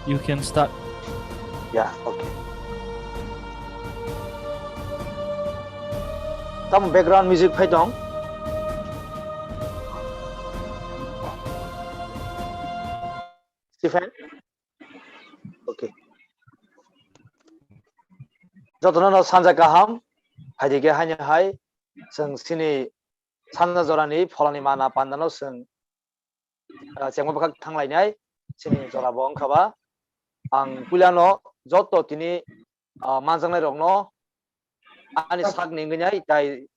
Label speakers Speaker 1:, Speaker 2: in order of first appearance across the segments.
Speaker 1: You can start.
Speaker 2: Yeah, okay. Some background music phải dong. Stephen? Okay. 저도는 산자 가함 하디게 하냐 하이 성 신이 산나 저라니 폴라니 마나 판다노 성 제목박 탕라이냐이 신이 저라 봉카바 ang pulano joto tini manjangnai rokno ani sak ningnai tai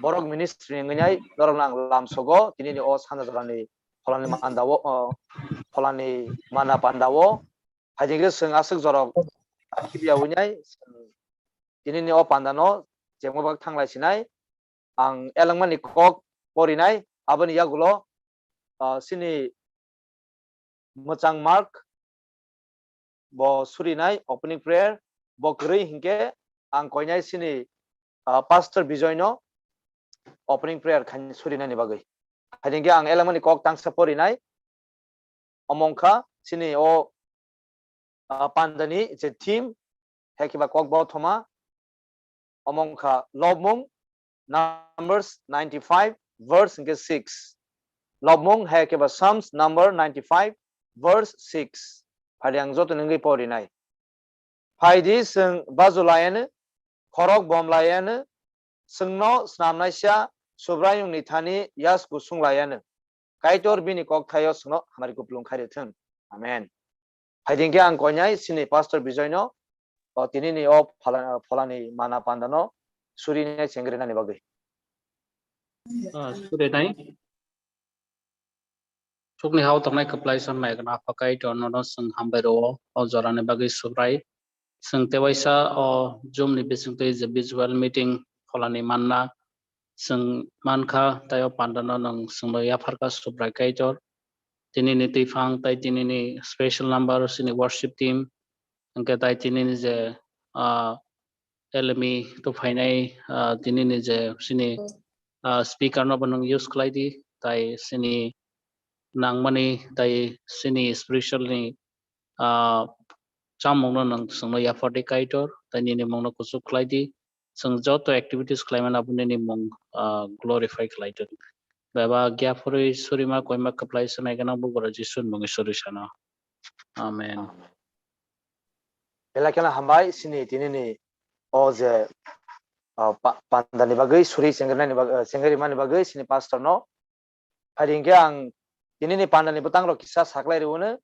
Speaker 2: borok ministry ningnai dorang lamsogo tini ni o sana jorani polani mandawo polani mana pandawo hajige seng asuk jorok kibia unyai tini ni o pandano jengmobak thanglai sinai ang elangmani kok porinai abani yagulo sini mochang mark bo surinai opening prayer bo krei hingke ang koinai sini pastor bijoyno opening prayer khan surinai ni bagai hadingke ang elamani kok tangsa porinai omongkha sini o pandani je team hekiba kok bo thoma omongkha lobmung numbers 95 verse 6 lobmung hekiba psalms number 95 verse 6 Padang joto nenggai pori nai. Paidi seng bazu layan, korok bom layan, sengno snam naisya subrayung nithani yas gusung layan. Kaitor bini kok thayo sengno hamari kuplung khari thun. Amen. Paidi ke ang konyai sini pastor bijoyno tini ni o phalani mana pandano suri ni chengrena ni bagai.
Speaker 3: Suri nai. Chukni hau tongnai kaplai san mai kana pakai tono no seng hambero o jorane bagi subrai seng tewaisa o zoom ni bising te is a visual meeting pholani manna seng mankha tayo pandano nang seng lo ya pharka subrai kaitor tini ni tifang tai tini ni special number sini worship team angke tai tini ni je elemi to phainai tini ni je sini speaker no banang use klaidi tai sini nangmani tai sini spiritually chamongno nang sangno ya forty kaitor tani ni mongno kusuk klaidi sang joto activities klaiman abune ni mong glorify klaitor baba gya phori surima koima kaplai sanai kana bu gora jisun mong solution amen
Speaker 2: Elakena hambai sini tini ni o je pandani bagai suri chengrena ni bagai cengri mani bagai sini pastor no hadingke ang ini ni pandani butang ro kisah saklai riwune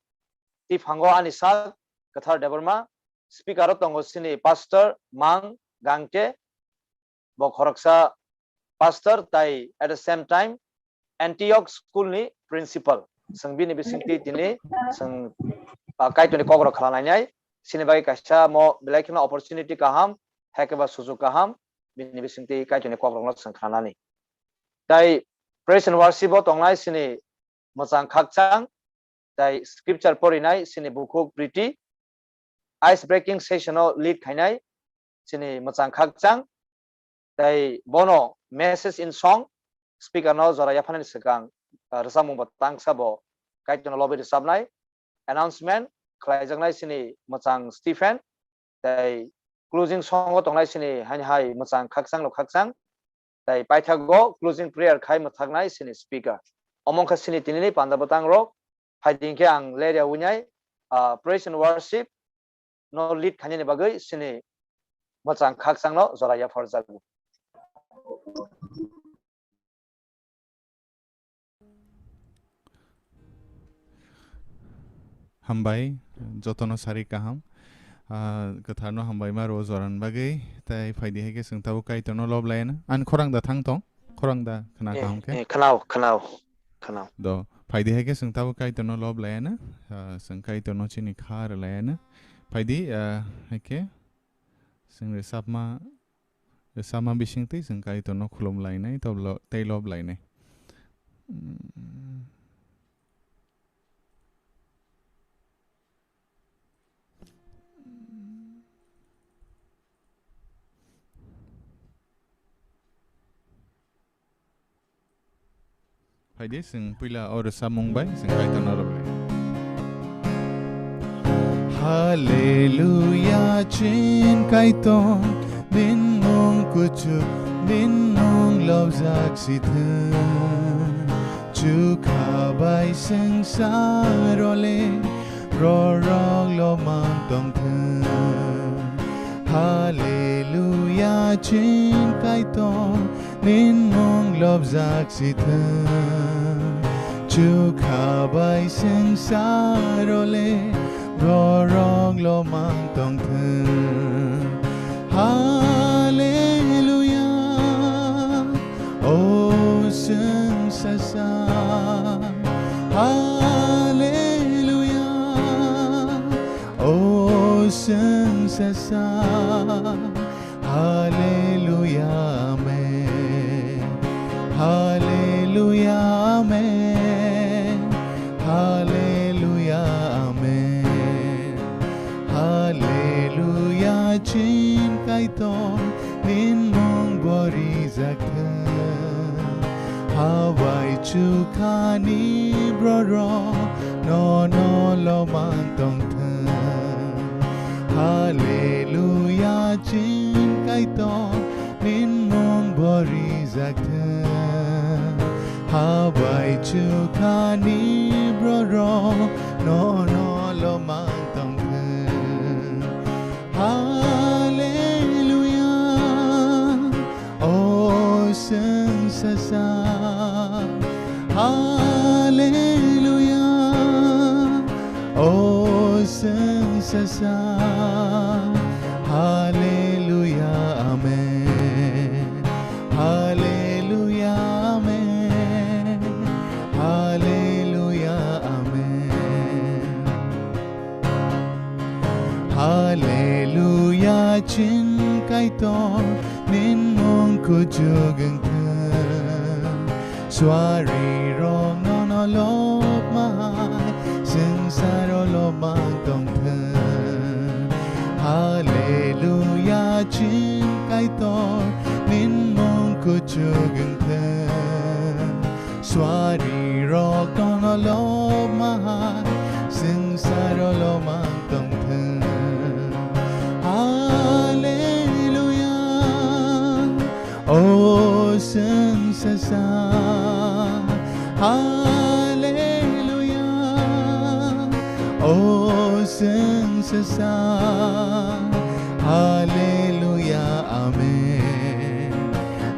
Speaker 2: ti phango ani sak kathar deborma speaker tongo sini pastor mang gangke bo khoroksa pastor tai at the same time Antioch school ni principal sangbi ni bisingti tini sang kaitoni kogro khalanai sini bagi kaisa mo belaikna opportunity kaham hakeba sujug kaham bini bisingti kaitoni kogro sang khanani tai praise and worship bo tonglai sini mochang khakchang tai scripture porinai sini bukuk priti ice breaking session o lead khainai sini mochang khakchang tai bono message in song speaker no jora yaphani sekang rasamung batang sabo kaitno lobby sabnai announcement khlaijangnai sini mochang Stephen tai closing song o tongnai sini hai mochang khakchang lo khakchang tai paithago closing prayer khai mothagnai sini speaker omongkha sini tinini panda batang ro haidingke ang leria unyai praise and worship no lead khani bagai sini mochang khakchang no jora ya forjagu
Speaker 4: hambai jotono sari kaham katharno hambai ma ro joran bagai tai phaidi hege singtabu kaitono lob laina an khorang da thang tong khorang da khana kaham ke
Speaker 2: khanau
Speaker 4: do phaidi hege singtabu kaitono lob laina sing kaitono chini khar laina phaidi heke sing resama bisingti sing kaitono khulum lainai to tai lob lainai Pwede sing pila oras sa Mumbai sing kahit ano Hallelujah trên cái tôn đến mong của Chúa đến mong lâu giác sĩ thương Chúa khá bài sinh xa rồi lên rồi rong lo mang tông thương Hallelujah trên cái tôn đến mong lâu giác sĩ thương Chúa khá bài sinh xa rồi lên rồi rong lo mang tông thương Hallelujah oh sing sa sa Hallelujah oh sing sa sa Hallelujah amen Hallelujah amen Hallelujah amen Hallelujah trên cái tôn nên mong bori giác thân Hawaii chu kha ni bro no lo mang tông thân Hallelujah trên cái tôn nên mong bori giác thân Hawaii chu kha ni bro no lo mang tông thân Hallelujah oh sing sa sa Hallelujah oh sing sa sa Hallelujah amen Hallelujah amen Hallelujah amen Hallelujah trên cái tôn nên mong của Chúa gần thân xóa rì rong nó lốp mai sinh xa đó lo mang tông thân Hallelujah trên cái tôn nên mong của Chúa gần thân xóa rì rong nó lốp mai sinh xa đó lo mang tông thân oh sing sa sa Hallelujah oh sing sa sa Hallelujah amen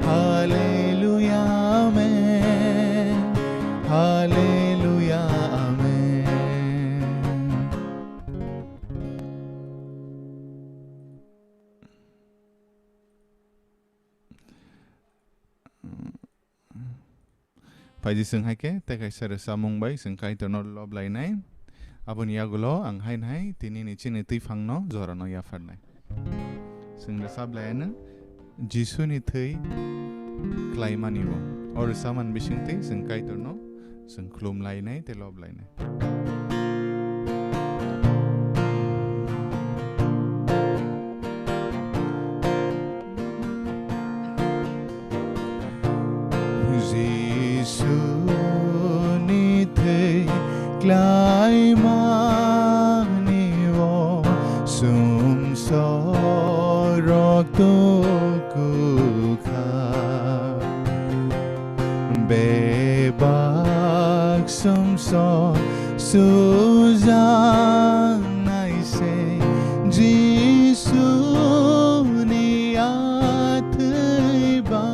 Speaker 4: Hallelujah amen Hallelujah amen Phải di sing hai ke tekai sare samung bai sing kai to no lob lai nai abon ya gulo ang hai nai tini ni chini ti phang no zora no ya far nai sing da sab lai na jisu ni thei klai mani wo or saman bising te sing kai to no sing klum lai nai te lob lai nai Klai mani wo sum so rok to ku kha be bak sum so su jang nai se Jisu ni athai ba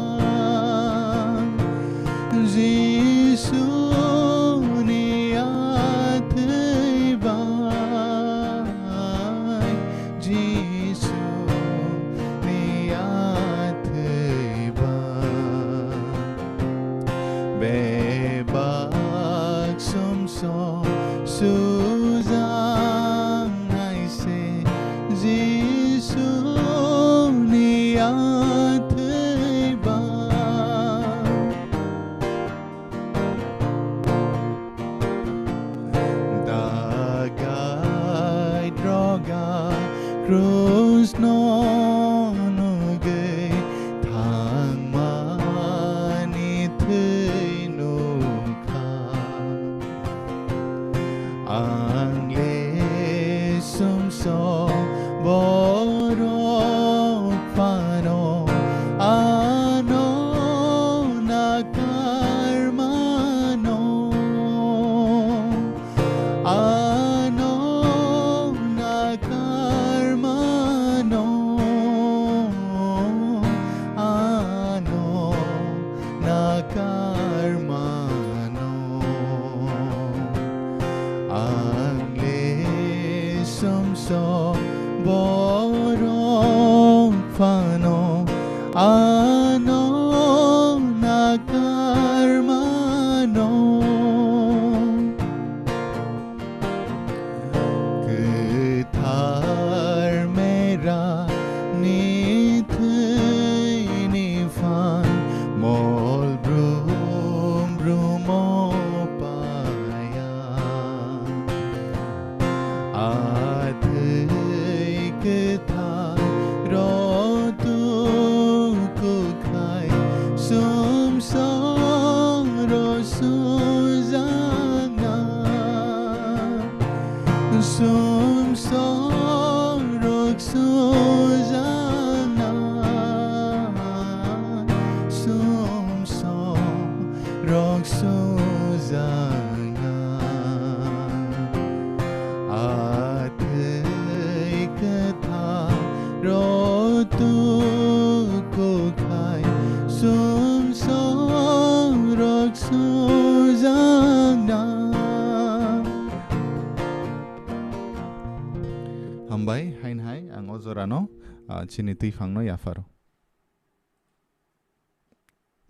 Speaker 4: Jisu Cruz no gay thang mani thei no kha ang le sum suzana athai katha rotu ko khai sum sorok suzana hambai hain hai ang ojorano chini tui phangno yafaro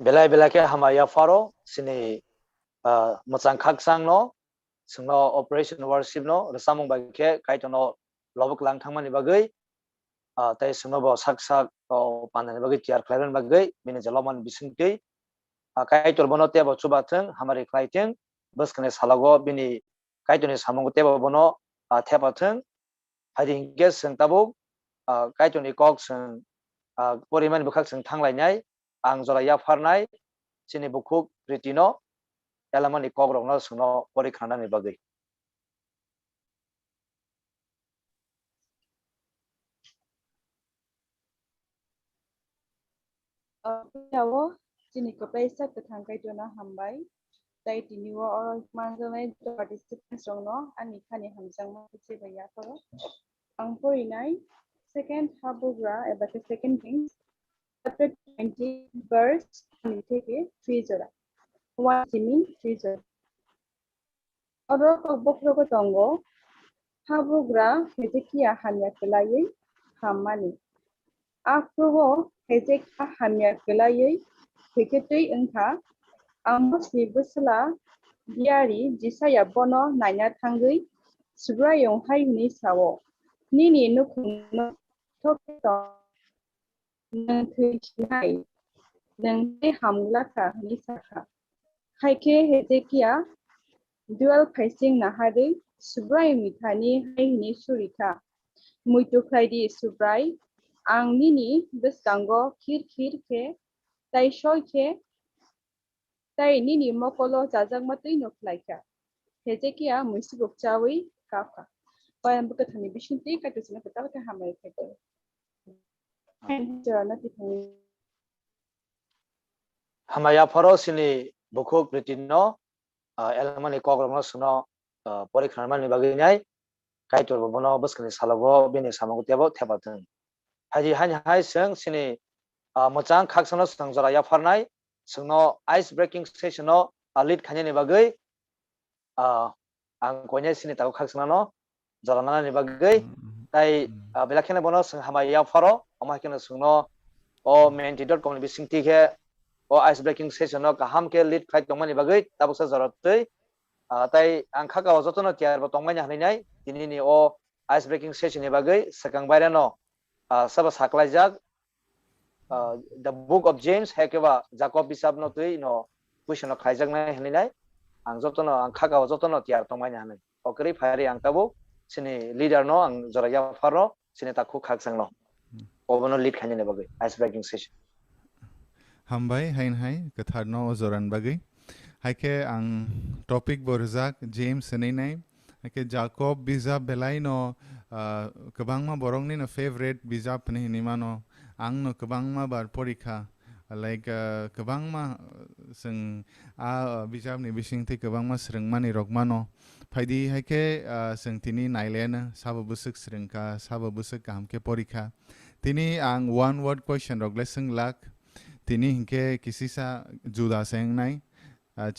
Speaker 2: belai belai ke hamaya faro sini mochang khaksang no singno operation worship no rasamung ba ke kaitono lobok lang thangmani bagai tai singno bo sak sak panani bagai tiar khlaiban bagai bini jaloman bisingtei kaitor bono tebo chubathang hamari khlaiteng baskane salago bini kaitoni samung tebo bono thepathang hari hingke sing tabuk kaitoni kok sing poriman bukhak sing thanglainyai ang jora yafarnai chini bukhuk ritino elamani kogrongno singno porikhanani bagai
Speaker 1: yawo chini kapaisa kathang kaitona hambai tai tiniwo or manjanai participants rongno ani khani hamjangma chebe yakoro ang porinai second habugra eba second things chapter 20 verse থেকে 3 জোড়া 1 Jimin 3 জোড়া oro bokrogo tongo habugra hezekia hamya kelai hammani afrogo hezekia hamya kelai heketei engkha amosni busla diari jisaya bono naina thangui subrayong haini sawo nini nukungno tokto nang thai nang te hamlaka ni sakha haike hezekia dual facing nahari subrai mithani haini surika muito khaidi subrai ang nini beskango khir ke tai shoi ke tai nini mokolo jajak matui noklaika hezekia muisibuk chawi kafa payam bukathani bishinti katusina katalka hamai kheko
Speaker 2: hamaya faro sini bukhuk ritino elamani kogrongno singno porikhanmani bagai nyai kaitor bono baskani salago bini samangu tebo thepathang haji hai sing sini mochang khaksano sangjara yafarnai singno ice breaking session no lead khanyani bagai ang konya sini tago khaksano jalanana ni bagai tai belakhene bono sing hamaya faro amakene singno o menti.com ni bisingti ke o ice breaking session no kaham ke lead khai tongmani bagai tabuksa jarotei tai ang khaka ojotono tiar bo tongmani hanai dinini o ice breaking session ni bagai sakang bairano saba saklaijak the book of James hekeba Jacob bisab no tui no question no khaijak nai hanai ang jotono ang khaka ojotono tiar tongmani hanai okri phari ang tabu sini leader no ang joraya faro sini takhu khaksang no obono lead khanyane bagai ice breaking session
Speaker 4: hambai hain hai katharno ojoran bagai haike ang topic borjak James senai haike Jacob bizab belaino kabangma borongni no favorite bizab ni nimano angno kabangma bar porikha like kabangma sing bizab ni bisingti kabangma srengmani rokmano phaidi haike singtini nailena sababusuk srengka sababusuk kamke porikha tini ang one word question rogle sing lak tini hinke kisisa juda seng nai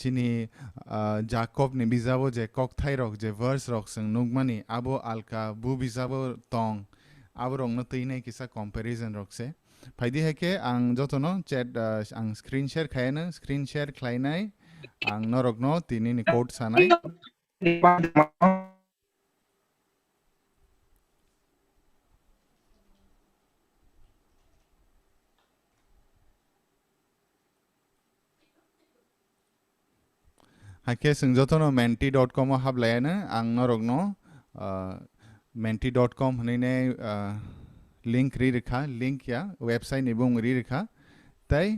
Speaker 4: chini Jacob ni bizabo je kok thai rok je verse rok sing nugmani abo alka bu bizabo tong abo rong no tine kisa comparison rok se phaidi heke ang jotono chat ang screen share khaina screen share khlainai ang norok no tini ni code sanai haike singjotono menti.com hablayana ang norogno menti.com hanine link ri rekha link ya website ibong ri rekha tai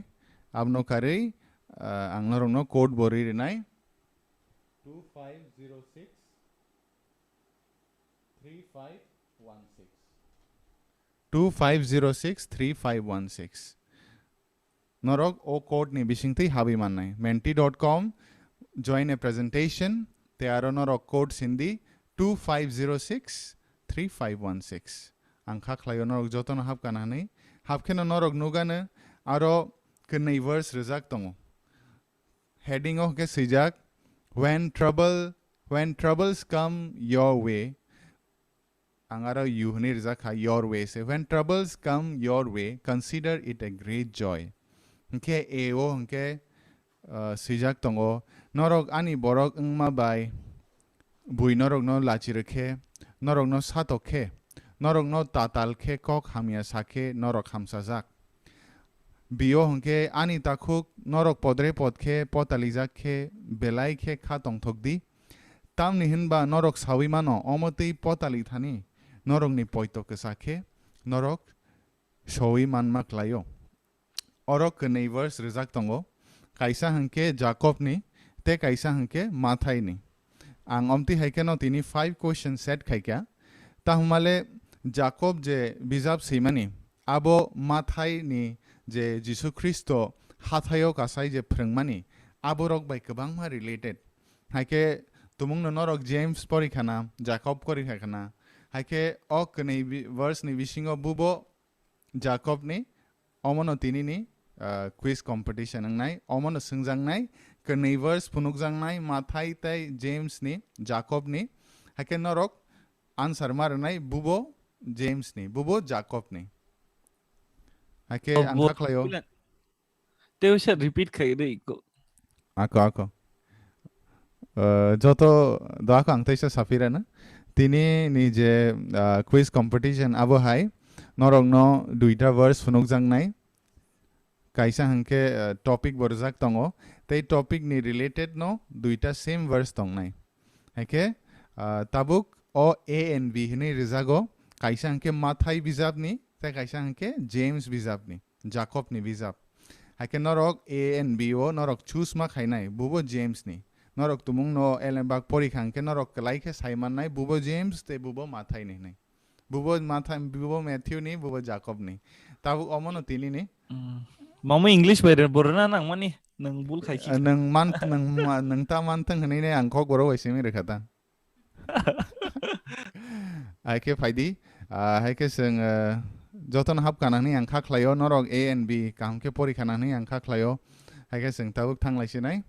Speaker 4: abno kare ang norogno code bori renai 2506 3516 2506 3516 norok o code ni bisingti habi mannai menti.com join a presentation. Te aro norok code sindi 2506-3516. Ang kaklayo norok jotono hap kanani. Hap kena norok nugane aro kenai verse rezak tongo. Heading of ke sijak when troubles come your way. Angaro yuhni rezak ha your way se. When troubles come your way, consider it a great joy. Nke eo nke sijak tongo norok ani borok ngma bai bui norok no lachirke norok no satokhe norok no tatalkhe kok hamia sakhe norok hamsajak bio hongke ani takhuk norok podre podkhe potalizakhe belaikhe khatong thokdi tamni hinba norok sawimano omotei potali thani norok ni poitok sakhe norok showi manmak layo orok neighbors rezak tongo kaisa hangke Jacob ni te kaisa hangke Mathai ni ang omti haike no tini 5 question set khaika ta humale Jacob je bizab simani abo Mathai ni je Jisu Kristo hathayo kasai je phrangmani abo rok bai kabang ma related haike tumung no norok James porikhana Jacob korikhana haike ok nei verse ni bisingo bubo Jacob ni omono tini ni quiz competition nai omono sungjang nai Converse punukjang nai Mathai tai James ni Jacob ni haike norok answer mar nai bubo James ni bubo Jacob ni haike angka klayo
Speaker 5: Teu se repeat khai dei ko
Speaker 4: ako joto doako angtaisa safira na tini ni je quiz competition abo hai norok no duita verse punukjang nai kaisa hangke topic borjak tongo tei topic ni related no duita same verse tong nai haike tabuk o A and B hini rizago kaisa hangke Mathai bizab ni te kaisa hangke James bizab ni Jacob ni bizab haike norok A and B o norok choose ma khainai bubo James ni norok tumung no elembak pori khangke norok kalai khe saiman nai bubo James te bubo Mathai ni nai bubo Mathai bubo Matthew ni bubo Jacob ni tabuk omono tini ni
Speaker 5: Mama English borna nang mani nang bul khai ki
Speaker 4: nang ta man tang hini ne angkok boro waisimi rekhata haike faidi haike seng joton hap kanani angkha khlayo norok A and B kamke porikha nani angkha khlayo haike seng tabuk thanglai sinai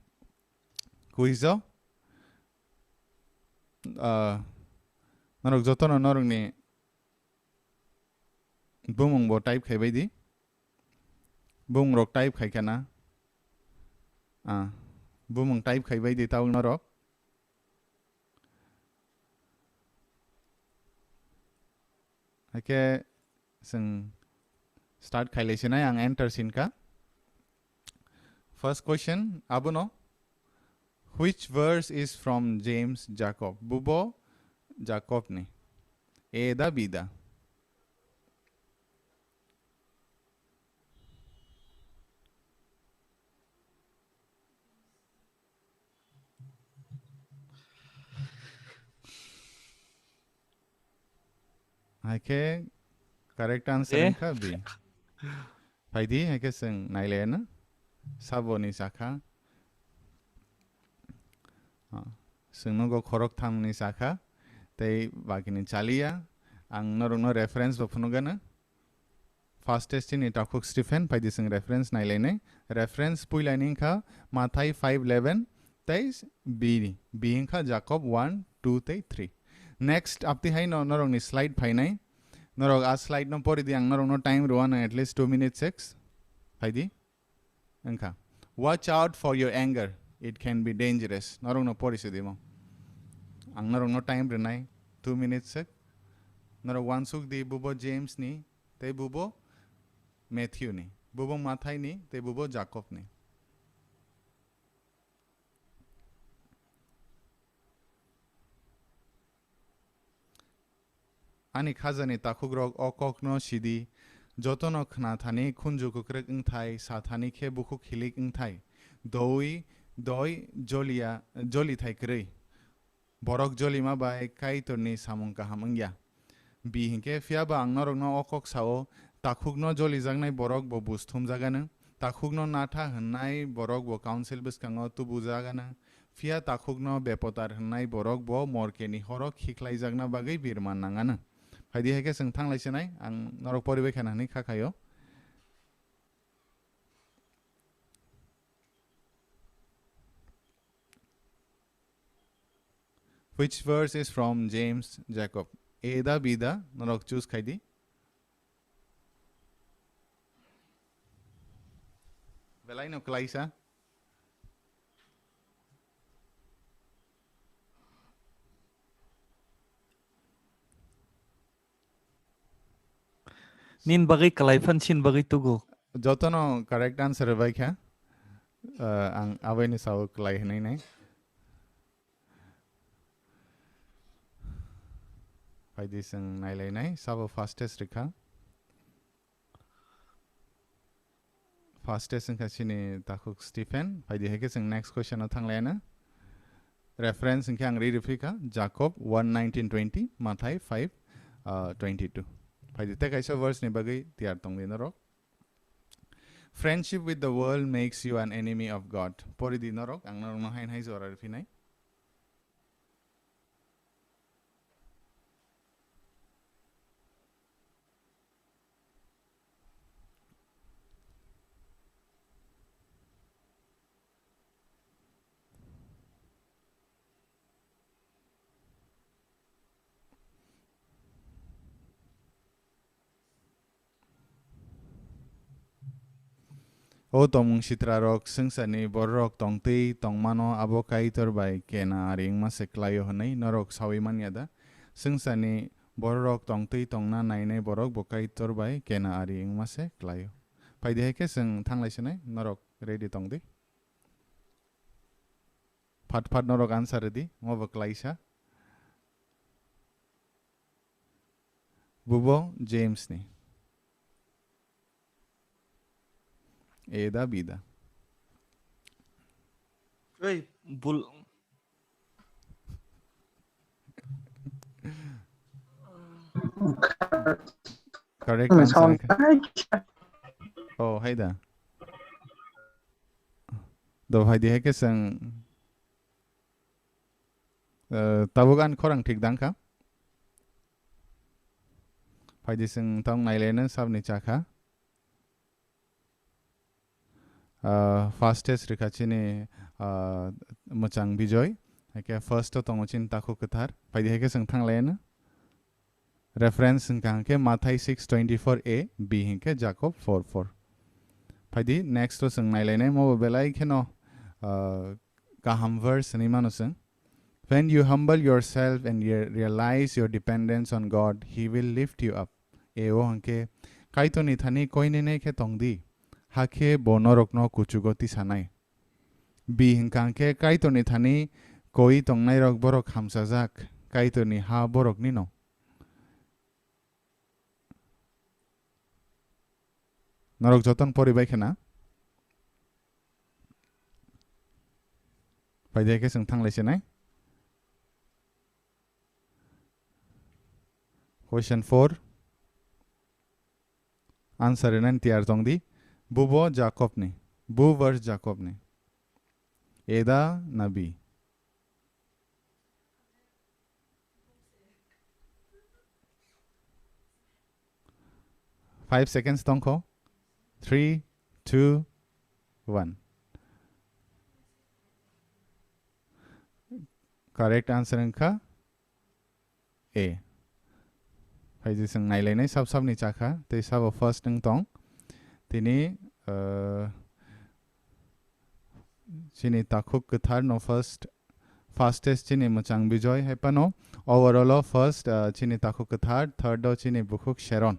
Speaker 4: kuizo norok joton norok ni bumung bo type khaibai di bung rok type khaikana bumung type khaibai di taung norok haike sing start khailai sinai ang enter sinka first question abuno which verse is from James Jacob bubo Jacob ni A da B da haike correct answer ka B faidi haike sing nailena saboni sakha singno go khorok thamni sakha tei bagini chalia ang norong reference baphnugana fastest in itakuk Stephen faidi sing reference nailene reference puilani kha Mathai 5:11 tei B kha Jacob 1:2 tei 3 next apti hai no norong ni slide phainai norok a slide no pori diang norong no time ruana at least 2 minutes 6 faidi angka watch out for your anger it can be dangerous norong no pori sidimo ang norong no time renai 2 minutes 6 norok wansuk di bubo James ni te bubo Matthew ni bubo Mathai ni te bubo Jacob ni ani khazani takhugrok okok no sidi jotono khna thani khunju kukrek ingthai sathani khe bukhuk hilik ingthai doi joli thai krei borok joli ma bai kai torni samung ka hamangya bi hinke fiaba angnorok no okok sao takhuk no joli jangnai borok bo busthum jagana takhuk no natha hannai borok bo council biskango tu bujagana फिया ताखुकनो बेपतार होननाय बरक बो मरकेनि हरक हिख्लाइजागना बागै बिरमान नाङानो फायदि हेके जों थांलायसनाय आं नरक परिबेखानानै खाखायो Which verse is from James Jacob? A da B da norok choose खाइदि बेलाय नो क्लाइसा
Speaker 5: Nin bagay kalaifan sin bagay tugo.
Speaker 4: जतनो करेक्ट आंसर बाय क्या आं आबायनि साव क्लाइ होनाय नै फायदि जों नायलायनाय साबो फास्टेस्ट रेखा फास्टेस्ट जों खासिनि ताखुक स्टीफेन फायदि हेके जों नेक्स्ट क्वेश्चनाव थांलायानो रेफरेंस इनके आं रिड फैका जाकब 1:19-20 माथाय 5:22 फायदि तेकाइसा वर्स नि बागै तियार तंग दिन रक Friendship with the world makes you an enemy of God. Pori di norok ang norok no hain hai zora refinai. O tong sitra rok sengsani borok tong tei tong mano abo kaitor bai kena aring ma seklayo hanai norok sawiman yada sengsani borok tong tei tong na nainai borok bokaitor bai kena aring ma seklayo paide heke seng thanglaisenai norok ready tong di phat phat norok answer di mo boklaisa bubo James ni A da B da
Speaker 5: Hey, bul.
Speaker 4: correct answer oh hay da do hay di heke sang tabugan korang thik dang ka hay di sang tong nailena sabni chakha fastest rekachini mochang bijoy heke first to tongochin takhu kathar paidi heke sang thanglaena reference ngkang ke mathai 6:24a b hinke jacob 4:4 paidi next to sang nailene mo belai kheno kaham verse ni manusang when you humble yourself and realize your dependence on God he will lift you up eo hanke kaito ni thani koine nei ke tongdi hake bonorok no kuchugoti sanai bi hingkangke kaito ni thani koi tongnai rok borok hamsajak kaito ni ha borok ni no norok joton poribai khena paide ke sing thanglaise nai question 4 answer nan tiar tongdi bubo jacob ni bu verse jacob ni eda nabi 5 seconds tongko 3 2 1 correct answer angka A फाइजी जों नायलायनाय साब साबनि चाखा ते साबो first नों दं तिनि चिनि ताखुक गोथार नो फर्स्ट फास्टेस्ट चिनि मोचां बिजय हेपानो ओवरऑल फर्स्ट चिनि ताखुक गोथार थर्ड दो चिनि बुखुक शेरन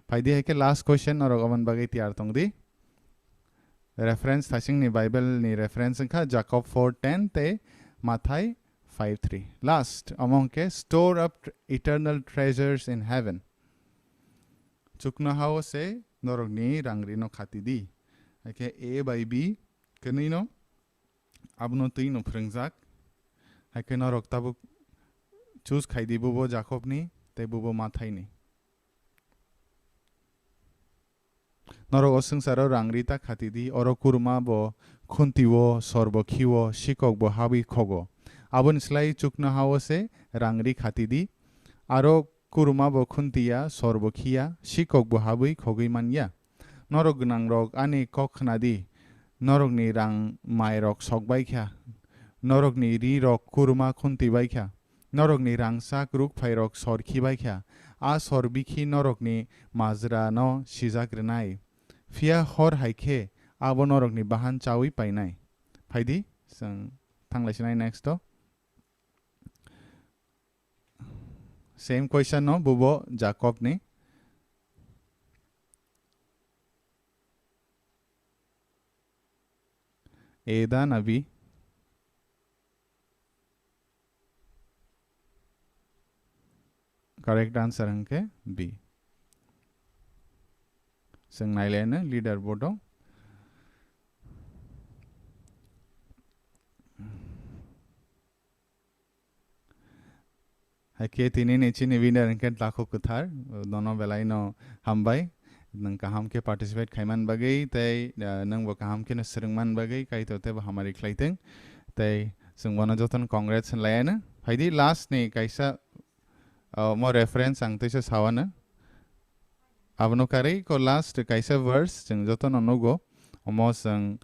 Speaker 4: फाइदी हेके लास्ट क्वेश्चन और अमन बागै तियार तंगदी रेफरेंस थासिंग नि बाइबल नि रेफरेंस का जाकब 4:10 ते माथाय 5:3 last among के store up eternal treasures in heaven चुकना हाउ से नरगनी रांगरी नो खाती दी के A by B कनी नो अब नो तीन नो फ्रंगजाक है के नरक तब चूज खाई बुबो जाकब नी ते bubo माथाई knee Norok o sengsaro rangri ta khatidi oro kurma bo khuntiwo sorbo khiwo shikok bo habi khogo. Abon slai chukna hawo se rangri khatidi aro kurma bo khuntia sorbo khia shikok bo habi khogui manya. Norok gnang rok ani kok khnadi norok ni rang mai rok sokbai kha. Norok ni ri rok kurma khunti bai kha. Norok ni rang sak ruk phai rok sorki bai kha. A sorbikhi norok ni mazra no sijakrenai. Fia hor haike abo norok ni bahan chawi painai. Phaidi sang thanglaisnai next to. Same question no bubo Jacob ni. Eda nabi. Correct answer angke B. Sang nailena leader bodo. Haike tini ne chini winner angke lakho kuthar dono belai no hambai nang kaham ke participate khaiman bagai tai nang bo kaham ke serengman bagai kai to te hamari khlaiteng tai sungwana joton congrats laina phaidi last ne kaisa mo reference angte se sawana abno kare ko last kaisa verse jeng joton onogo omo sang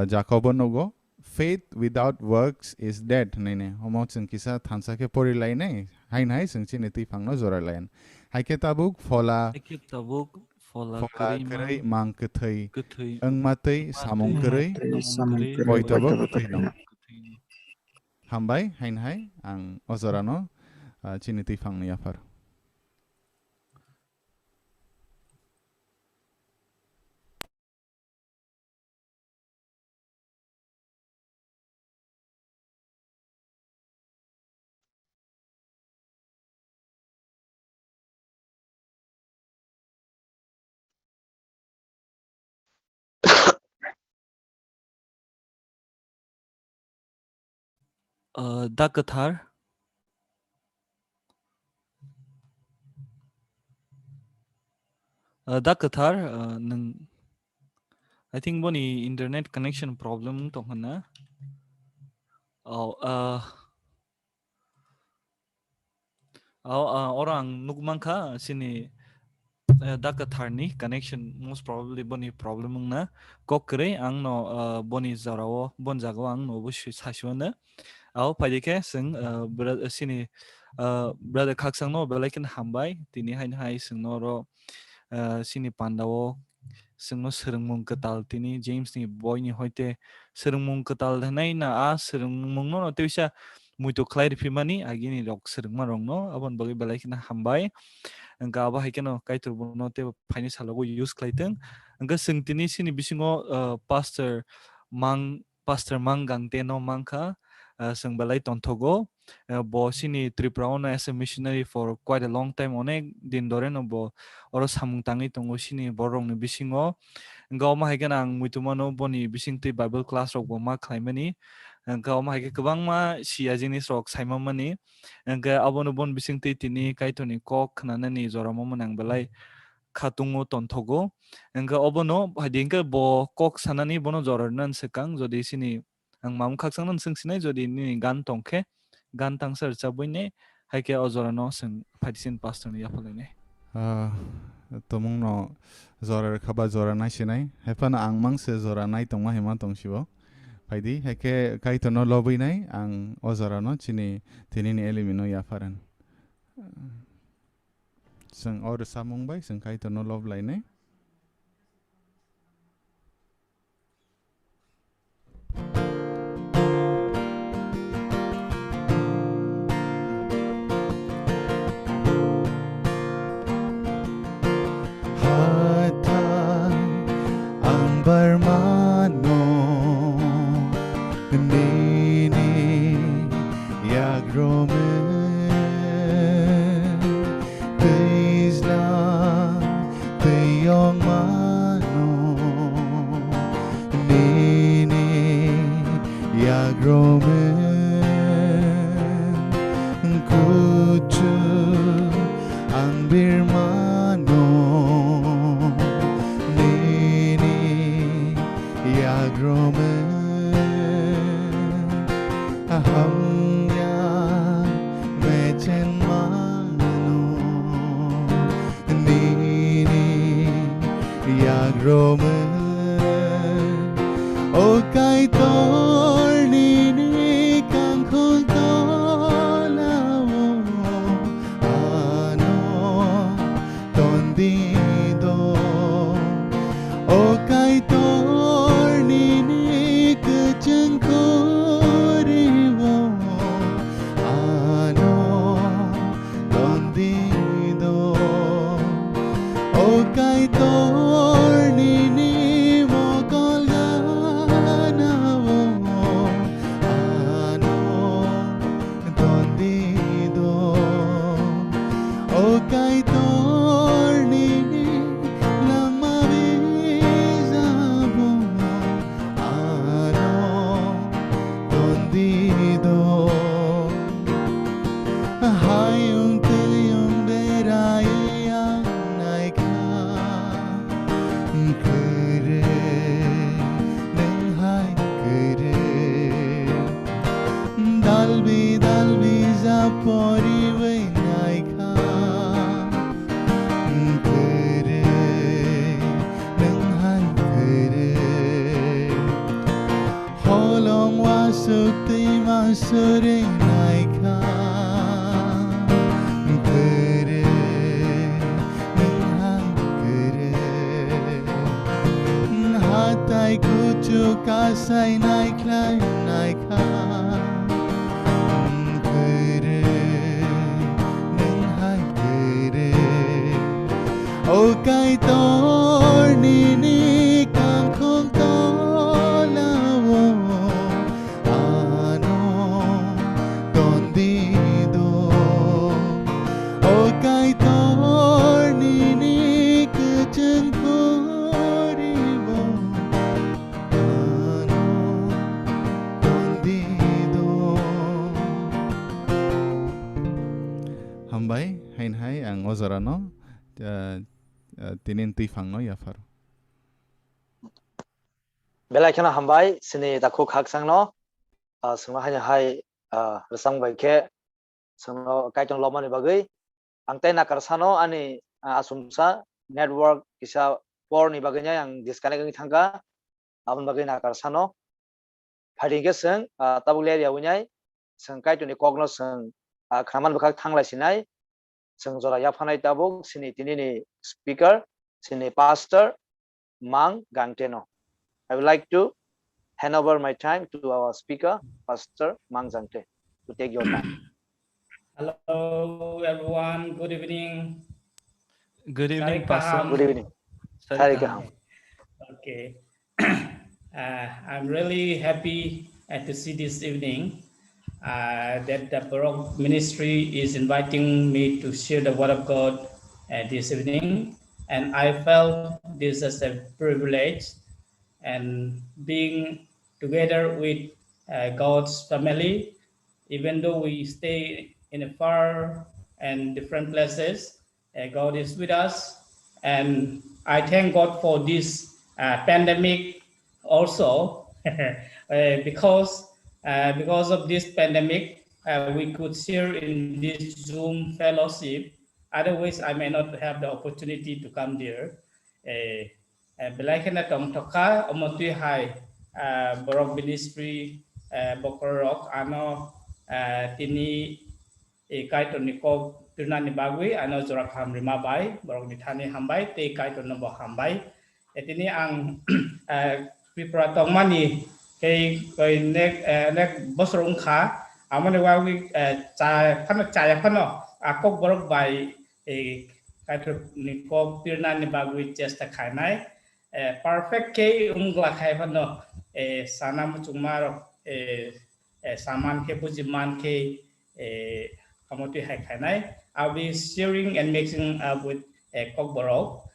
Speaker 4: Jacob onogo faith without works is dead nene omo jeng kisa thansa ke pori laine hain hai sing chini ti phangno jora lain haike tabuk fola
Speaker 5: Haike tabuk fola
Speaker 4: fola
Speaker 5: kari
Speaker 4: kerai mang kethai
Speaker 5: kuthai
Speaker 4: engmatei samung kerai
Speaker 5: samung kari
Speaker 4: boitabo kethai no hambai hain hai ang ozorano chini ti phangni afar
Speaker 5: Da kethar da kethar nang I think boni internet connection problem to hana orang nugmangkha sini da kethar ni connection most probably boni problem na kokre ang no boni zarao bon jagao ang no bu sashwana au paidike sing sini brother khaksang no belaikin hambai tini hain hai sing no ro sini pandao sing no serengmung ketal tini James ni boy ni hoite serengmung ketal nai na a serengmung no teisa muito clarify mani agini rok serengma rong no abon bagi belaikin hambai engka aba haikeno kaitur bono te faini salago use klaiteng engka sing tini sini bisingo pastor mang gangte no mangkha sing belai tonthogo bo sini Tripura as a missionary for quite a long time onek din dore no bo oro samung tangi tongo sini borong ni bisingo engka oma haiken ang muitumano boni bisingti Bible class rok bo ma khlaimani engka oma haike kwbangma sia jinis rok saimamani engka abono bon bisingti tini kaitoni kok khnanani joramo manang belai khatungo tonthogo engka obono hadingka bo kok sanani bono jorarnan sekang jodi sini ang mam khaksangnan singsinai jodi ni gan tongkhe gan tangsar chabuine haike ojorano sing phadisin pastor ni yapalaine
Speaker 4: tomung no zorar khaba zora nai sinai hepana ang mangse zora nai tongma hema tongsibo phaidi heke kaitono lobui nai ang ozorano chini tinini elimino yafaran sing or samung bai sing kaitono lob lainai Bermano Nini Yagrome Teisla Teyong Mano Nini Yagrome Kuchu Ang Birmano Nini ya me chen mano ni ya grome o kai tor ni kang khol to lao ano ton di do o kai tor ni ke chen ko ri wo ano ton di do o kai tor ni mo kol na wo ano ton di do o kai tor ni lama bisa bo ano ton di do hayung te yung berai yang nai ka kere neng hai kere dalbi za pori wei nai ka kere neng hai kere holong wa sukti ma sure nai ka kere neng hai kere hatai kuchu kasai nai klai nai ka kere neng hai kere o kai tor ni kang khong to lao ano ton di do o kai tor ni ke chen ko ri wo ano ton di do hambai hain hai ang ozarano tinin tui fangno ya faro
Speaker 2: belai kana hambai sini da ko khak sang no sungno hanya hai resang bai ke sungno kai tong loma ni bagai angtai nakar sano ani asumsa network isa por ni bagainya yang disconnect ngi thangka abon bagai nakar sano phading ke seng tabule ya unyai seng kai tuni kogno seng khaman bakak thanglai sinai seng jora ya phanai tabuk sini tinini speaker sini pastor mang gangteno. I would like to hand over my time to our speaker, Pastor Mang Jangte, to take your time.
Speaker 6: Hello, everyone. Good evening.
Speaker 5: Good evening,
Speaker 6: Sarika
Speaker 5: Pastor.
Speaker 6: Ham.
Speaker 2: Good evening. Sarika Ham.
Speaker 6: Okay. I'm really happy to see this evening that the Baroque Ministry is inviting me to share the Word of God this evening. And I felt this as a privilege, and being together with God's family, even though we stay in a far and different places, God is with us. And I thank God for this pandemic also, because of this pandemic, we could share in this Zoom fellowship. Otherwise, I may not have the opportunity to come there. Belai kena tong toka omotui hai Baroque Ministry Bokorok ano tini kai to niko turna ni bagui ano jorak ham rima bai Baroque ni thani hambai te kai to nombo hambai tini ang pipratong mani kai nek bosrong kha amane wawi cha phano akok Baroque bai kai to niko turna ni bagui chesta khainai perfect ke ungla khai phano sanam chungmar saman ke pujiman ke kamoti hai khanai. I'll be sharing and mixing up with Kok Baroque.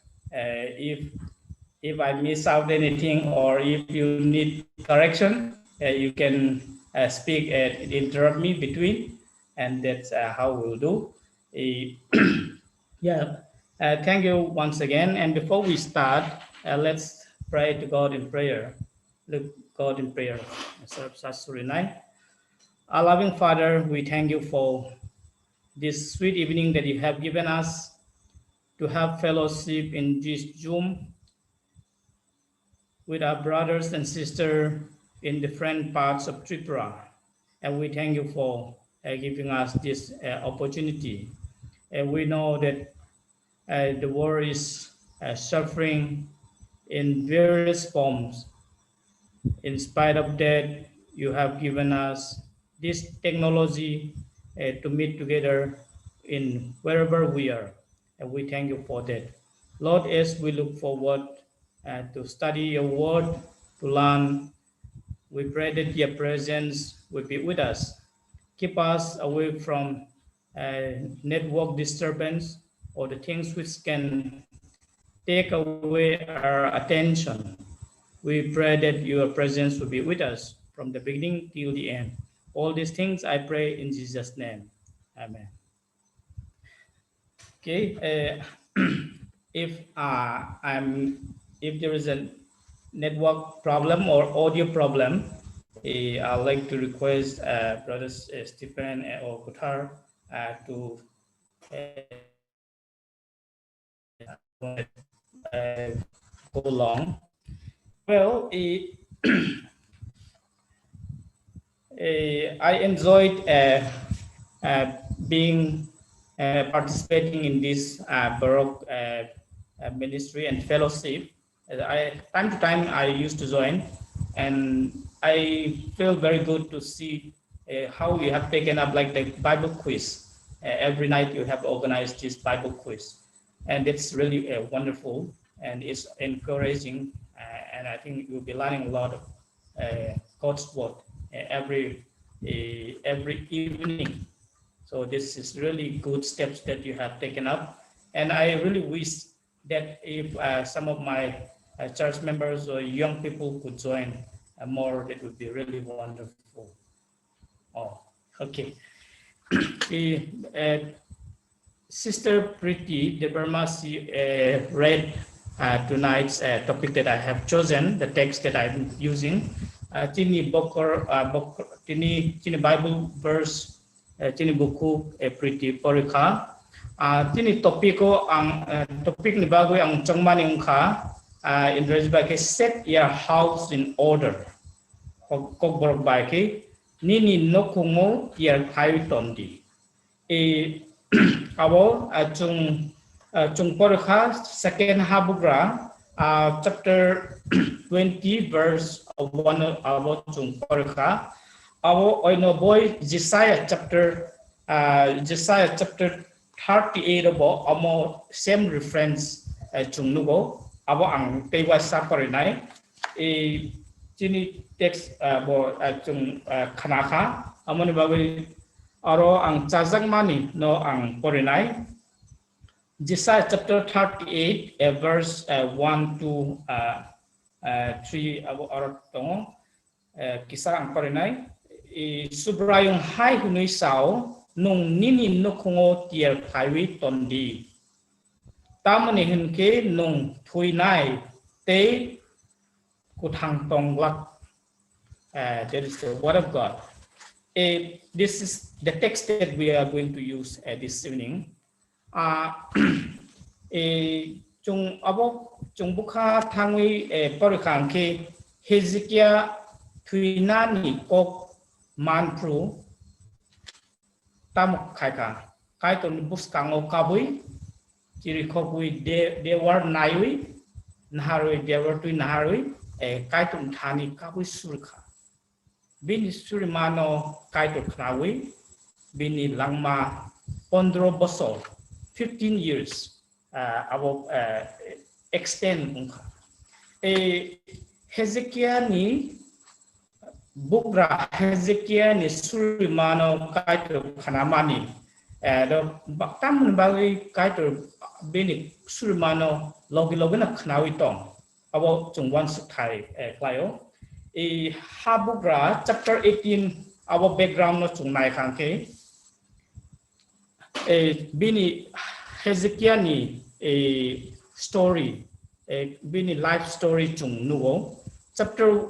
Speaker 6: If I miss out anything or if you need correction, you can speak and interrupt me between, and that's how we'll do. Yeah, thank you once again. And before we start, let's pray to God in prayer. Look, God in prayer. Our loving Father, we thank you for this sweet evening that you have given us to have fellowship in this Zoom with our brothers and sisters in different parts of Tripura. And we thank you for giving us this opportunity. And we know that the world is suffering in various forms. In spite of that, you have given us this technology to meet together in wherever we are. And we thank you for that. Lord, as we look forward to study your word, to learn, we pray that your presence will be with us. Keep us away from network disturbance or the things which can take away our attention. We pray that your presence will be with us from the beginning till the end. All these things I pray in Jesus' name. Amen. Okay. If there is a network problem or audio problem, I'd like to request brothers Stephen or Kutar to go along. Well, I enjoyed being participating in this Baroque ministry and fellowship. Time to time I used to join, and I feel very good to see how you have taken up like the Bible quiz. Every night you have organized this Bible quiz, and it's really wonderful and it's encouraging. And I think you'll be learning a lot of God's word every evening. So this is really good steps that you have taken up, and I really wish that if some of my church members or young people could join more, that would be really wonderful. Oh, okay. Sister Pretty Debarmasi read tonight's topic that I have chosen, the text that I'm using. Tini Bible verse, tini buku Pretty Porika. Tini topiko ang topik ni bago ang changmaning ka in resbake set your house in order. Kogborog bake nini no kungo tiar kayu tondi. Abo chung porika second habugra chapter 20 verse 1 about chung porika. Abo oino boy Josiah chapter 38 abo amo same reference chung nugo abo ang tewa sa parinay chini text bo chung kanaka amo ni bagoy aro ang chajang mani no ang parinay Josiah chapter 38 verse 1 to 3 abo aro tong kisah ang parinay subrayong hai hunui sao nung nini no kungo tier kaiwi tondi tamani hinke nung thui nai te kutang tonglak. That is the word of God. This is the text that we are going to use this evening. Chung bukha thangwi porikang ke Hezekiah thui nani kok manpru tamuk kaika kaiton buskang o kabui ciri kokui de war naiwi naharui de war tui naharui kaiton thani kabui surka bini surimano kaiton knawi bini langma pondro bosol 15 years about extend unka Hezekiah ni Bugra Hezekiah ni surimano kaito kanamani do baktam bagi kaito bini surimano logi na kanawi tong abo chungwan sukai klayo habugra chapter 18 abo background no chungnai kangke bini Hezekiah ni story bini life story chung nuo chapter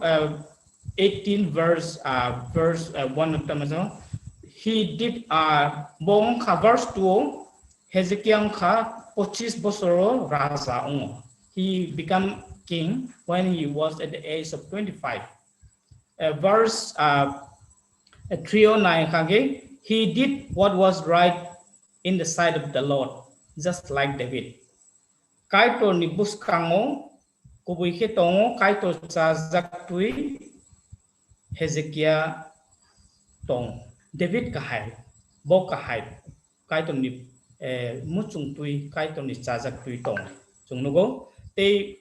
Speaker 6: 18 verse 1 of Tamazon. He did bong ka verse 2 Hezekiah ka 25 bosoro raza he became king when he was at the age of 25. Verse 309 kage, he did what was right in the sight of the Lord, just like David. Kaito ni buskango kubui tongo kaito chazaktui Hezekiah tong David kahai bo kahai kaito ni muchung tui kaito ni chazaktui tong chungnugo te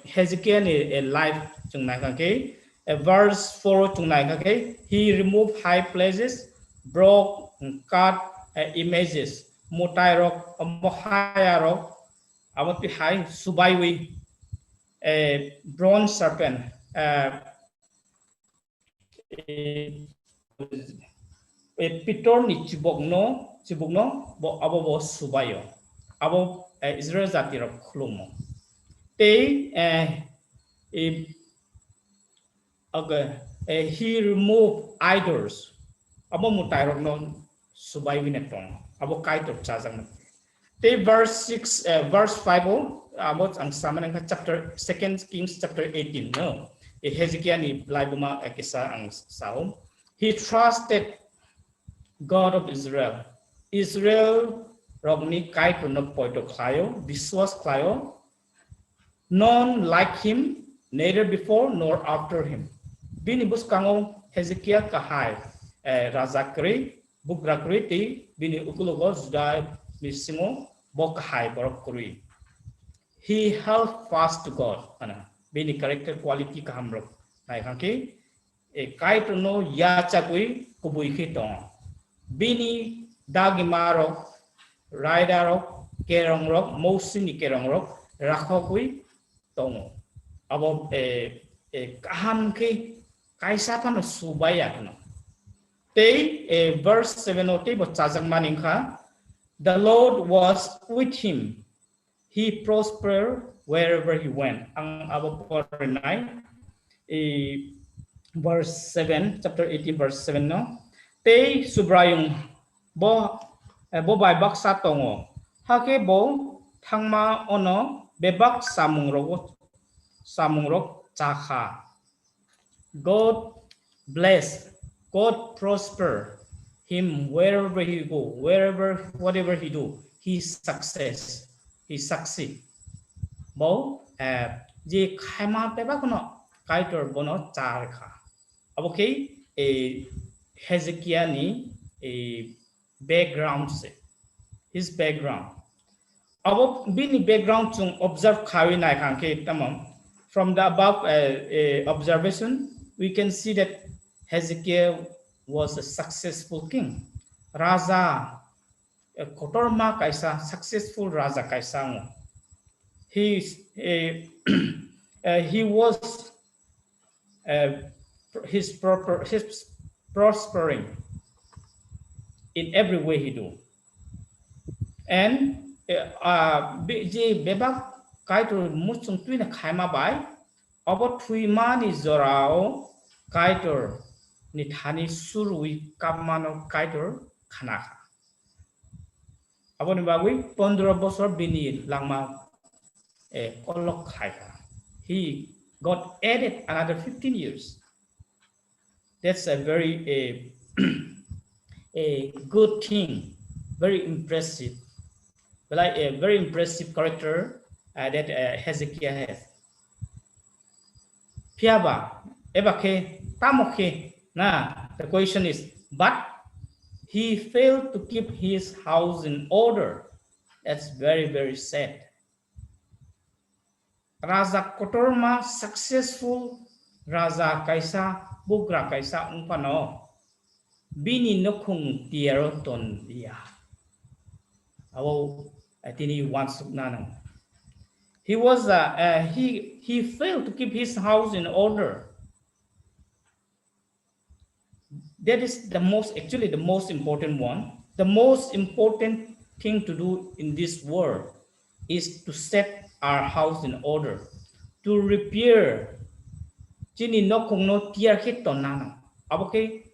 Speaker 6: Hezekiah ni life chungnai kage verse 4 chungnai kage he removed high places, broke and cut images mutai rok mohaya rok about high subaiwi a bronze serpent pitor ni chibokno bo abo bo subayo abo Israel jati rok khlumo te he removed idols abo mutai rok no subayo winetong abo kaitor chajang te verse 6 verse 5 about ang samanang chapter 2 Kings chapter 18 no Hezekiah ni laibuma kisa ang saum he trusted God of Israel rogni kai no poito klayo biswas klayo none like him neither before nor after him bini buskango Hezekiah kahai razakri bugrakri ti bini ukulogo judai misimo bokhai borokuri he held fast to God ana bini character quality ka hamro nai khaki e kai to no ya chakui kubui khitong bini dagimaro raidaro kerong rok mosini kerong rok rakhokui tong abo kaham ke kaisa pan subaya no te verse 7 ote bo chajang maningkha the Lord was with him. He prospered wherever he went. Ang abo 9, verse 7, chapter 18, verse 7, no? Te subrayong bo bay baksa tongo. Hake bo thangma ono bebak samungrok chakha. God bless, God prosper him wherever he go, whatever he do, he succeed. Bo je khaima peba kono kaitor bono char kha. Okay, Hezekiah ni background se, his background. Abo bini background chung observe khawi nai khangke tamam. From the above observation, we can see that Hezekiah was a successful king. Raja Kotorma kaisa successful Raja kaisa. He was his prospering in every way he do. And je bebak kaitor muchung tuina khaima bai about tuimani zorao kaitor ni thani surui kamano kaitor khanakha aboni bagui 15 bosor bini langma kolok khaika he got added another 15 years. That's a very a good thing, very impressive, like a very impressive character that Hezekiah has. Piaba ebake tamoke. Now, the question is, but he failed to keep his house in order. That's very, very sad. Raja Kotorma successful Raja Kaisa Bugra Kaisa Umpano Bini Nokung Tieroton Ya. Awo Atini wants Nano. He was he failed to keep his house in order. That is the most important one. The most important thing to do in this world is to set our house in order, to repair chini no kung no tier hit ton nano. Okay,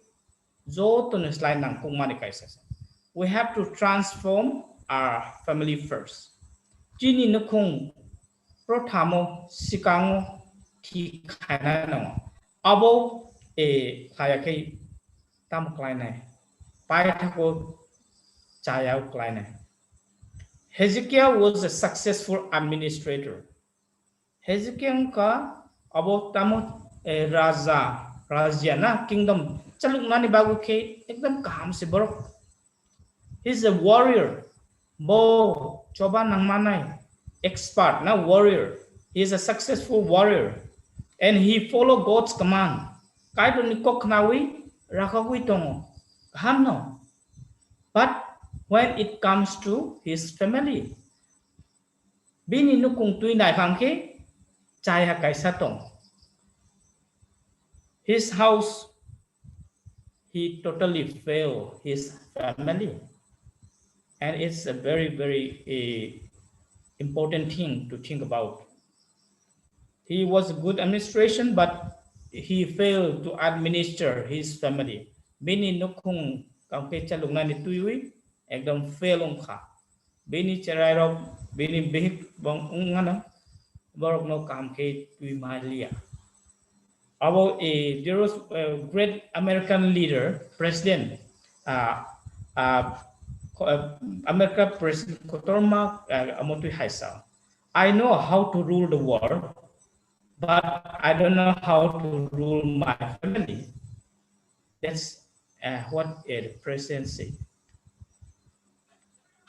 Speaker 6: zo to no slide nang kung mani kaisa. We have to transform our family first. Chini no kung prothamo sikango thi khana no. Abo kaya kai tam klai nai. Pai thako chayao klai nai. Hezekiah was a successful administrator. Hezekiah ka abo tamo raja na kingdom chaluk nani bagu ke ekdam kaham se borok. He's a warrior. Bo choba nang manai expert na warrior. He is a successful warrior, and he follow God's command. Kai do nikok nawi rakagui tongo kaham no. But when it comes to his family, bini nukung tui nai kangke chaya kaisa tong. His house, he totally failed his family, and it's a very, very important thing to think about. He was a good administration, but he failed to administer his family. Bini nukung kangke chalung nani tuiwi ekdom fail kha. Bini cherai rok bini behik bong ngana borok no kangke tui malia. There was a great American leader, President, America President Kotorma Amotui Haisa. I know how to rule the world, but I don't know how to rule my family. That's what the president said.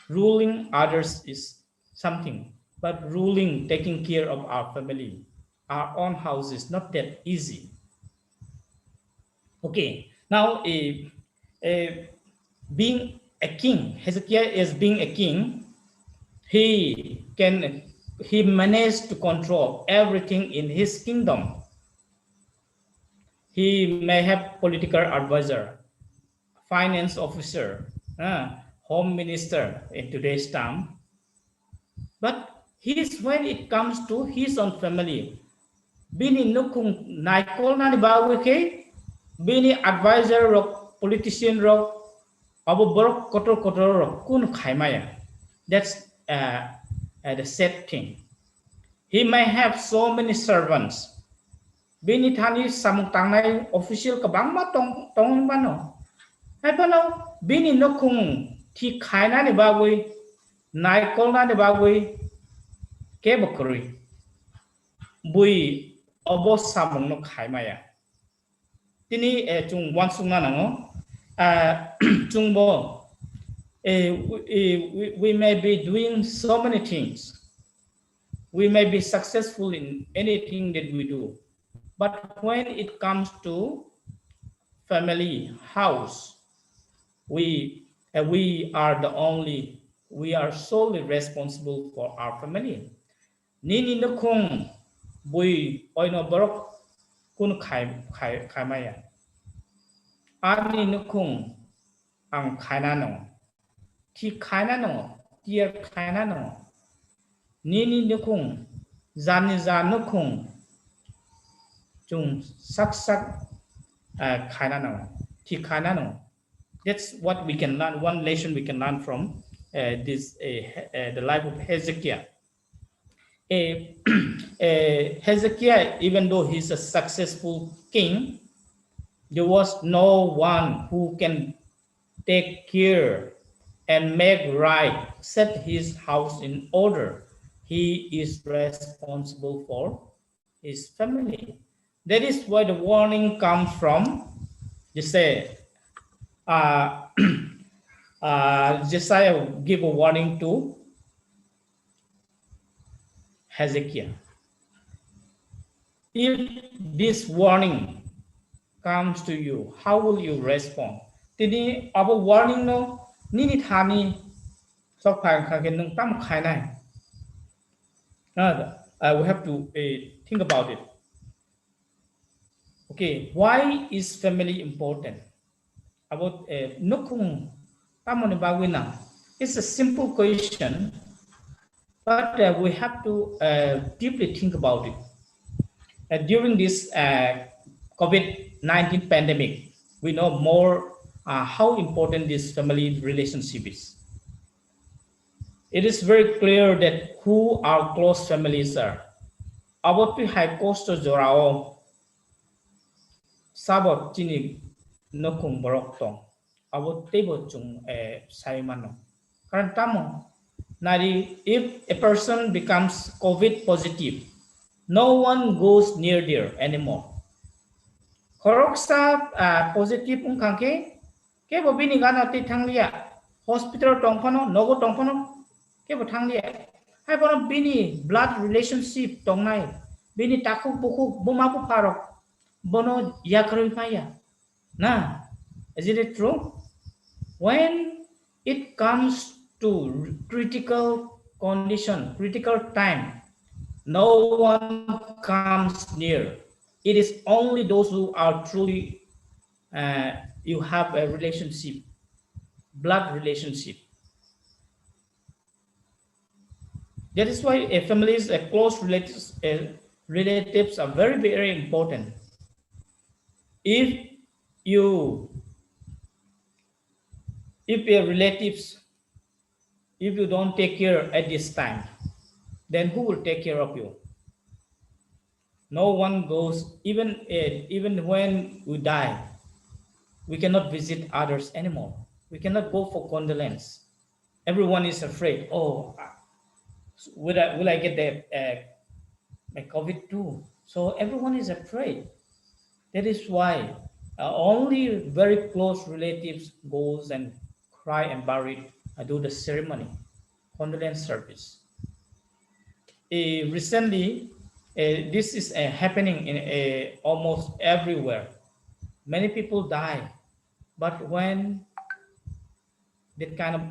Speaker 6: Ruling others is something, but ruling, taking care of our family, our own house is not that easy. Okay, now being a king, Hezekiah is being a king. He managed to control everything in his kingdom. He may have political advisor, finance officer, home minister in today's time, but when it comes to his own family, bini nukung naikol na ni bawi ke, bini advisor rok, politician rok, abo borok kotor rok kun khaimaya. That's the sad thing. He may have so many servants. Bini thani samung tangnai official kabang ma tong bano. Hai bano bini nukung thi khaina ni bawi, naikol na ni bawi ke bokuri. Bui obo samung no khaimaya. Tini chung wansung na nango chung bo we may be doing so many things. We may be successful in anything that we do, but when it comes to family, house, we are solely responsible for our family. Nini nukung bui oino borok kun khaimaya. Ani nukung ang khainano. Ti khainano, tier khainano. Nini nukung zani nukung chung sak khainano. Ti khainano. That's what we can learn. One lesson we can learn from the life of Hezekiah. Hezekiah, even though he's a successful king, there was no one who can take care and make right, set his house in order. He is responsible for his family. That is why the warning comes from, Josiah give a warning to Hezekiah. If this warning comes to you, how will you respond? Tini our warning no nini thani sok phang khaken nung tam khai nai. We have to think about it. Okay, why is family important? About nukung tamon bagwina. It's a simple question, but we have to deeply think about it. During this COVID-19 pandemic, we know more how important this family relationship is. It is very clear that who our close families are. About pi high cost jorao sabot chini nokung borok tong. About table chung saimano. Karena tamo nari if a person becomes COVID positive, no one goes near there anymore. Korok sa positive kangke ke bobini gana ti thanglia hospital tongpano nogo tongpano ke bo thanglia hai bono bini blood relationship tongnai bini takuk buku bumapu parok bono yakroi paya na is it true? When it comes to critical condition, critical time, no one comes near. It is only those who are truly you have a relationship, blood relationship. That is why a families, a close relatives are very, very important. If your relatives, if you don't take care at this time, then who will take care of you? No one goes, even when we die, we cannot visit others anymore. We cannot go for condolence. Everyone is afraid. Oh, will I get the COVID too? So everyone is afraid. That is why only very close relatives goes and cry and bury, do the ceremony, condolence service. Recently, this is happening in almost everywhere. Many people die, but when that kind of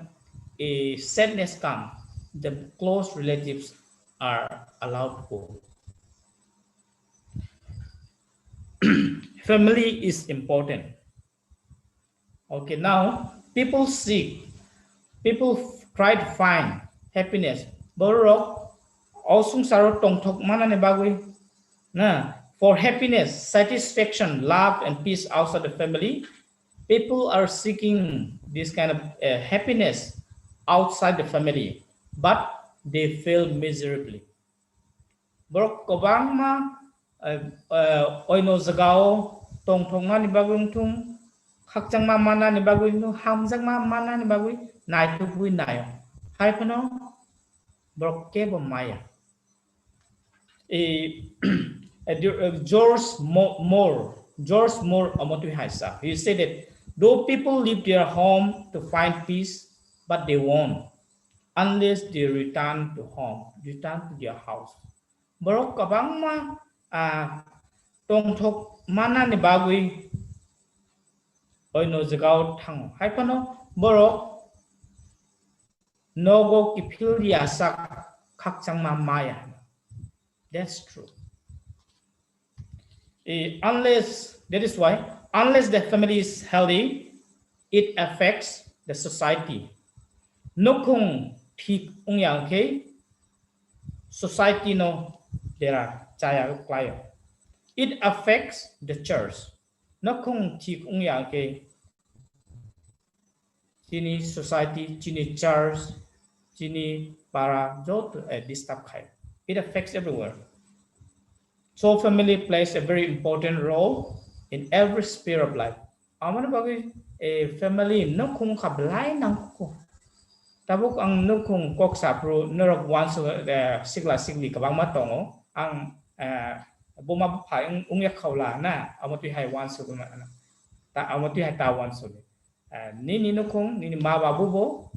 Speaker 6: sadness comes, the close relatives are allowed to go. Family is important. Okay, now people seek, people try to find happiness. Borok osung saro tongthok mana ne bagui na for happiness, satisfaction, love, and peace outside the family. People are seeking this kind of happiness outside the family, but they fail miserably. Borok kobang ma oino zagao tong tonga ni bagong tung hakjang ma mana ni bagui no hamjang ma mana ni bagui nai tu bui nayo hai pano borok ke bo maya George Moore amotu haisa. He said that though people leave their home to find peace, but they won't unless they return to home, return to their house. Borok kabang ma tongthok mana ni bagui oino jagao thang hai pano borok nogo kipil yasak khakchang ma maya. That's true. That is why unless the family is healthy, it affects the society. Nokung thik ungyang ke society no there are chaya klayo. It affects the church. Nokung thik ungyang ke chini society, chini church, chini para jot this type kai. It affects everywhere. So family plays a very important role in every sphere of life. Aman bagi family no kung kablay nang ko. Tabuk ang no kung kok sapro norok once sigla sigli kabang matongo ang bumabapay ang ungyak kaula na amati hay once ko na ta amati hay ta once ko. Nini no kung nini mababubo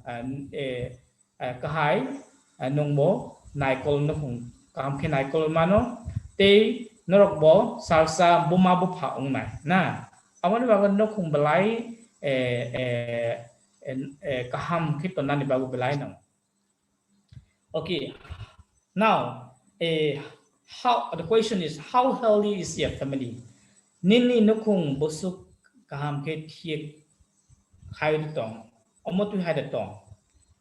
Speaker 6: kahay nungbo naikol no kung kam kinaikol mano te norok bo salsa bumabu pa ungnai na awan bagan no kung belai kaham kito nani bagu belai nang. Okay, now how the question is how healthy is your family? Nini no kung busuk kaham ke thiek khai tong omotu hai tong.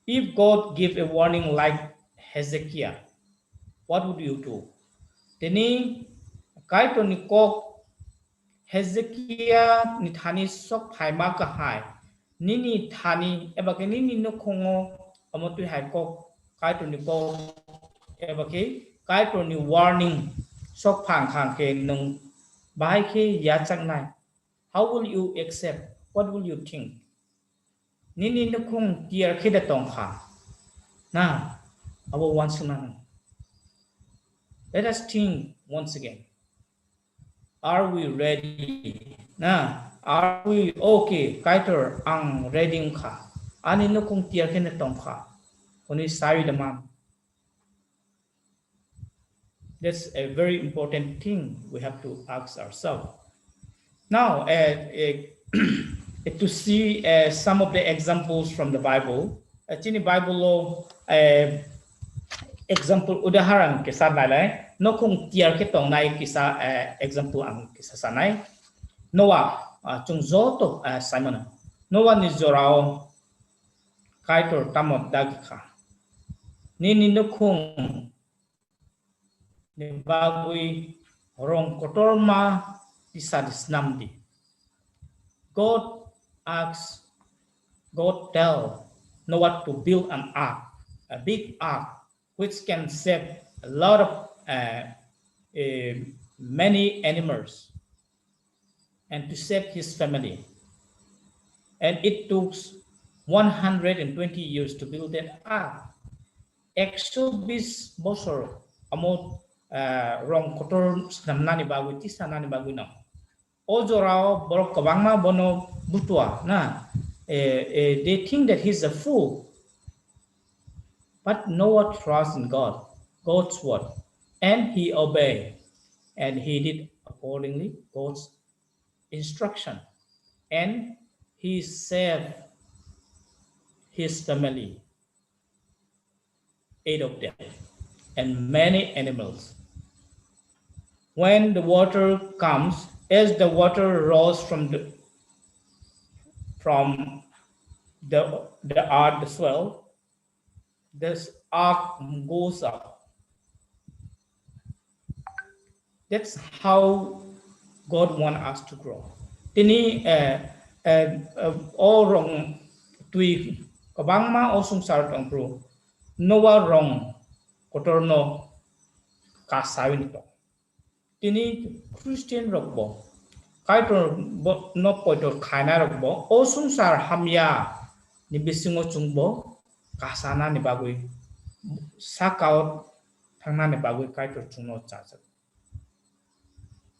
Speaker 6: If God give a warning like Hezekiah, what would you do? Tini kai to ni kok Hezekiah ni thani sok phai ma ka hai nini thani eba ke nini no khongo amotu hai ko kai to ni ko eba ke kai to ni warning sok phang khang ke nung bai ke ya chang nai. How will you accept? What will you think? Nini no khong tiar ke da tong kha na our once man. Let us think once again. Are we ready? Na, are we okay? Kaiter ang ready ka. Ani no kung tiar ken tong ka. Kuni sari damam. That's a very important thing we have to ask ourselves. Now, to see some of the examples from the Bible, in the Bible law, example udaharan kisah nilai, no kung tiar ketong nai kisah example ang kisah sanai. Noah, chung zoto Simon. Noah ni zorao kaitor tamot dagka. Ni no kung ni bagui rong kotorma disadis namdi. God asks, God tell Noah to build an ark, a big ark, which can save a lot of many animals and to save his family. And it took 120 years to build that ark. 120 bosor amot rong kotor namnani bagu tisa nani bagu na. Ojorao borok kabangma bono butua na. They think that he's a fool. But Noah trusts in God, God's word, and he obeyed, and he did accordingly God's instruction, and he saved his family, 8 of them, and many animals. When the water comes, as the water rose from the earth, the swell, this ark goes up. That's how God wants us to grow. Tini orang tui kabangma osung sarat angpro Noah rong kotorno kasawin to. Tini Christian rokbo kaitor no poitor khaina rokbo osung sar hamya ni bisingo chungbo kasana ni bagui sakao thangna ni bagui kaitor chungno chajak.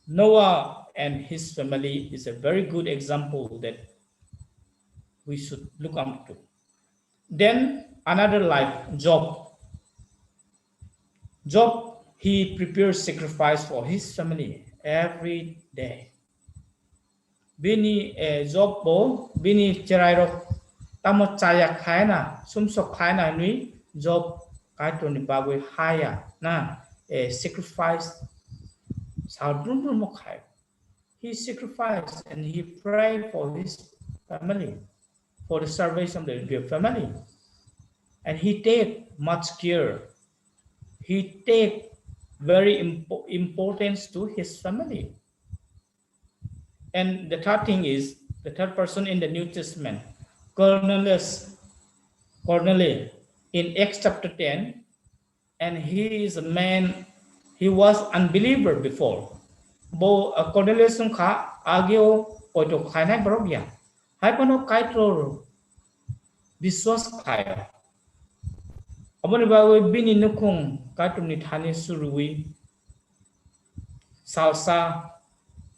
Speaker 6: Noah and his family is a very good example that we should look up to. Then another life, Job. Job, he prepares sacrifice for his family every day. Bini Job bo bini cherairo tamo chaya khaina sumsok khaina nui Job kaito ni bagui haya na sacrifice. He sacrificed and he prayed for his family, for the salvation of their family. And he take much care. He take very importance to his family. And the third thing is, the third person in the New Testament, Cornelius in Acts chapter 10, and he is a man, he was unbeliever before. Bo Cornelius kha ageo poito khainai barobia. Hai pano kaitro biswas khaya. Amoni bawe bini nukung kaitum ni thani surui. Salsa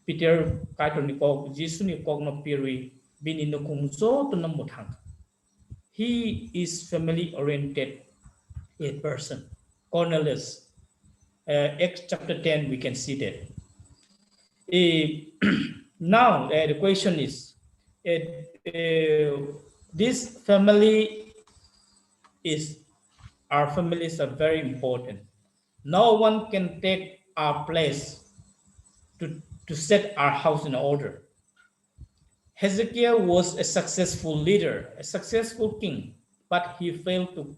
Speaker 6: Peter kaitum ni kok Jisu ni kok no pirui bini nukung zo to namuthang. He is family oriented a person. Cornelius. Acts chapter 10, we can see that. Now, the question is, this family our families are very important. No one can take our place to set our house in order. Hezekiah was a successful leader, a successful king, but he failed to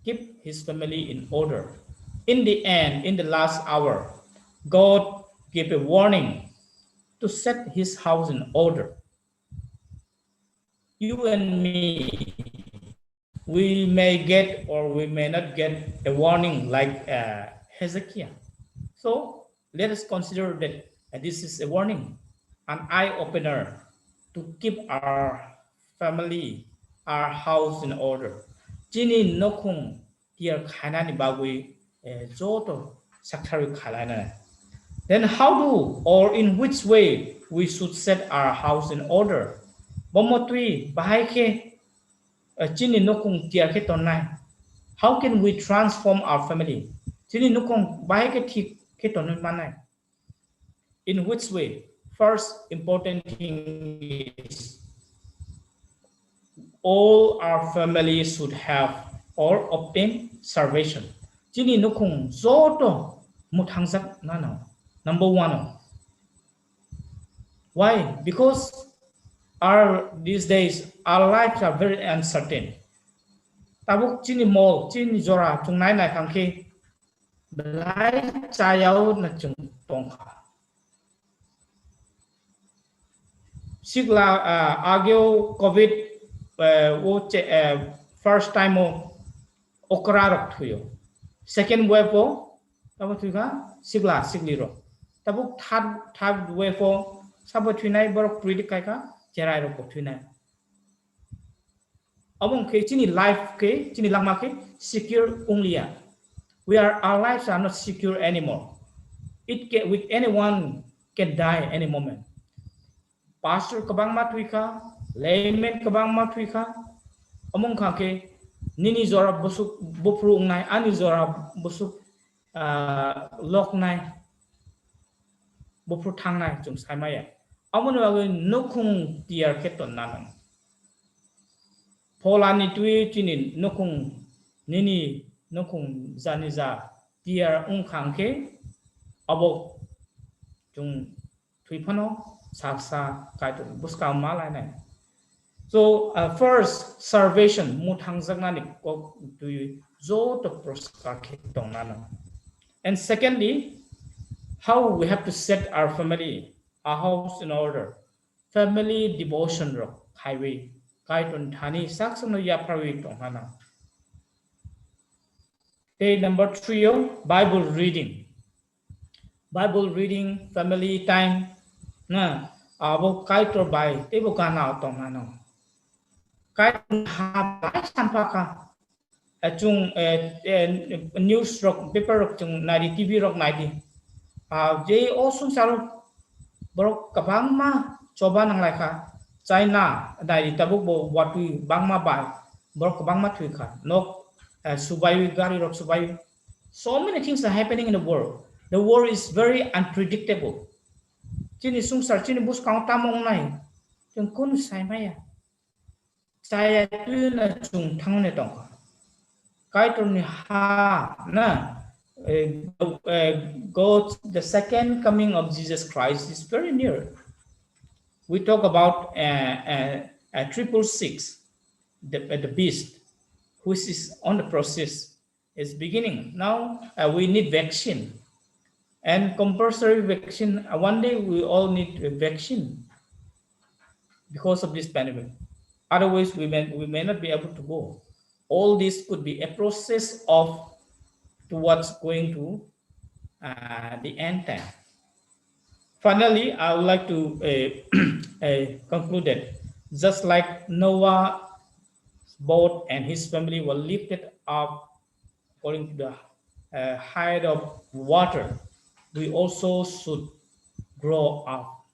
Speaker 6: keep his family in order. In the end, in the last hour, God gave a warning to set his house in order. You and me, we may get or we may not get a warning like Hezekiah. So let us consider that this is a warning, an eye-opener to keep our family, our house in order. Jini nokung tiar khanani bagui joto saktari khalana. Then how do or in which way we should set our house in order? Bomotui bahai Jini nokung tiar ke tonai. How can we transform our family? Jini nokung bahai ke tonai manai. In which way? First important thing is all our families should have or obtain salvation. Jini nukung zoto muthangzak nano. Number one. Why? Because these days our lives are very uncertain. Tabuk jini mol jini zora chung nai nai kangki belai chayau na chung tongka. Sigla agio COVID first time okrarok thuyo. Second wave tabu thuga sigla sigliro. Tabu third wave sabu thunai borok predict kaika jerai ro thunai. Among ke chini life ke chini langma ke secure only ya. Our lives are not secure anymore. With anyone can die any moment. Pastor kabang matwika, layman kabang matwika, among kake, nini zora busuk bupru ngai, ani zora busuk lok nai, bupru tang nai jung sai maya. Amon wage nukung tiar keton nanang. Polani tui tinin nukung nini nukung zaniza tiar kangke, abo jung tui pano. Saksa kaitu buska malai nai. So first salvation muthangzaknani kok tu zo to proskar kitong nana. And secondly, how we have to set our family, our house in order. Family devotion rock highway kaiton thani saksano yaprawi tong nana. Okay, number 3, Bible reading. Bible reading, family time. Na abo kaitor bai tebo kana tong nano kai ha bai sampaka achung news rock paper rock chung nari tv rock nadi je osun saru borok kabang ma coba nang laika China dari tabuk bo watu bangma bai borok kabang ma thuika nok subai gari rock subai. So many things are happening in the world. The world is very unpredictable. Chini sungsar chini bus kang tamong nai chung kun sai maya saya tu na chung thang ne tong kai to ni ha na God, the second coming of Jesus Christ is very near. We talk about 666, the beast, which is on the process, is beginning now. We need vaccine. And compulsory vaccine, one day we all need a vaccine because of this pandemic. Otherwise, we may not be able to go. All this could be a process of towards going to the end time. Finally, I would like to conclude that just like Noah's boat and his family were lifted up according to the height of water, we also should grow up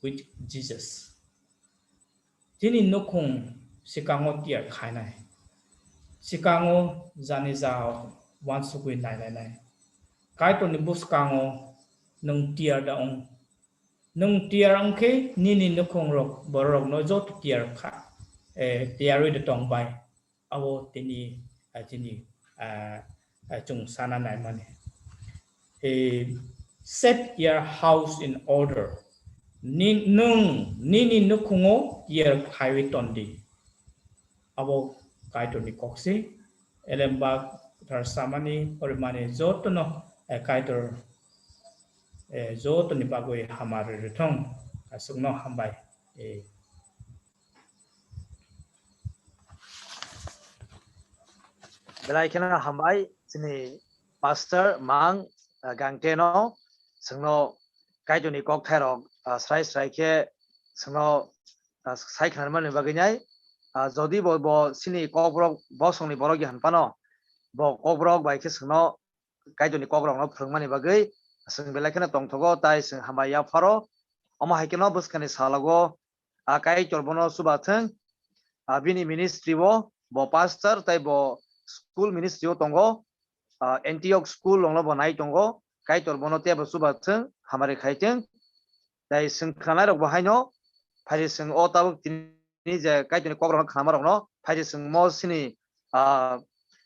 Speaker 6: with Jesus. Tini nukung sikango tiar khainai. Sikango zani zao wan sukui nai. Kaito ni buskango nung tiar daong. Nung tiar angke nini nukung rok borok no jot tiar kha. Tiari de tong bai. Awo tini chung sana nai mane. Set your house in order. Nini nukungo yer highway tondi. Abo kaito ni koksi. Elemba tar samani or mane zotono kaito zo to ni pagoi hamar rithong asungno hambai
Speaker 2: belai kena hambai sini pastor mang gangteno sengno kaitoni kok thairok srai ke sengno sai khanman ni baginyai jodi bo sini kokrok bosongni borok han pano bo kokrok bai ke sengno kaitoni kokrok no phungmani bagai seng belai kena tongthogo tai seng hambai ya pharo oma haikeno buskani salago kai chorbono subatheng bini ministry bo pastor tai bo school ministry o tongo Antioch school longlo bonai tongo kai chorbono te bo subatheng hamare khaiteng tai seng khana rok bahaino phari seng o tabuk tini je kai tini kokrok khama rok no phari seng mo sini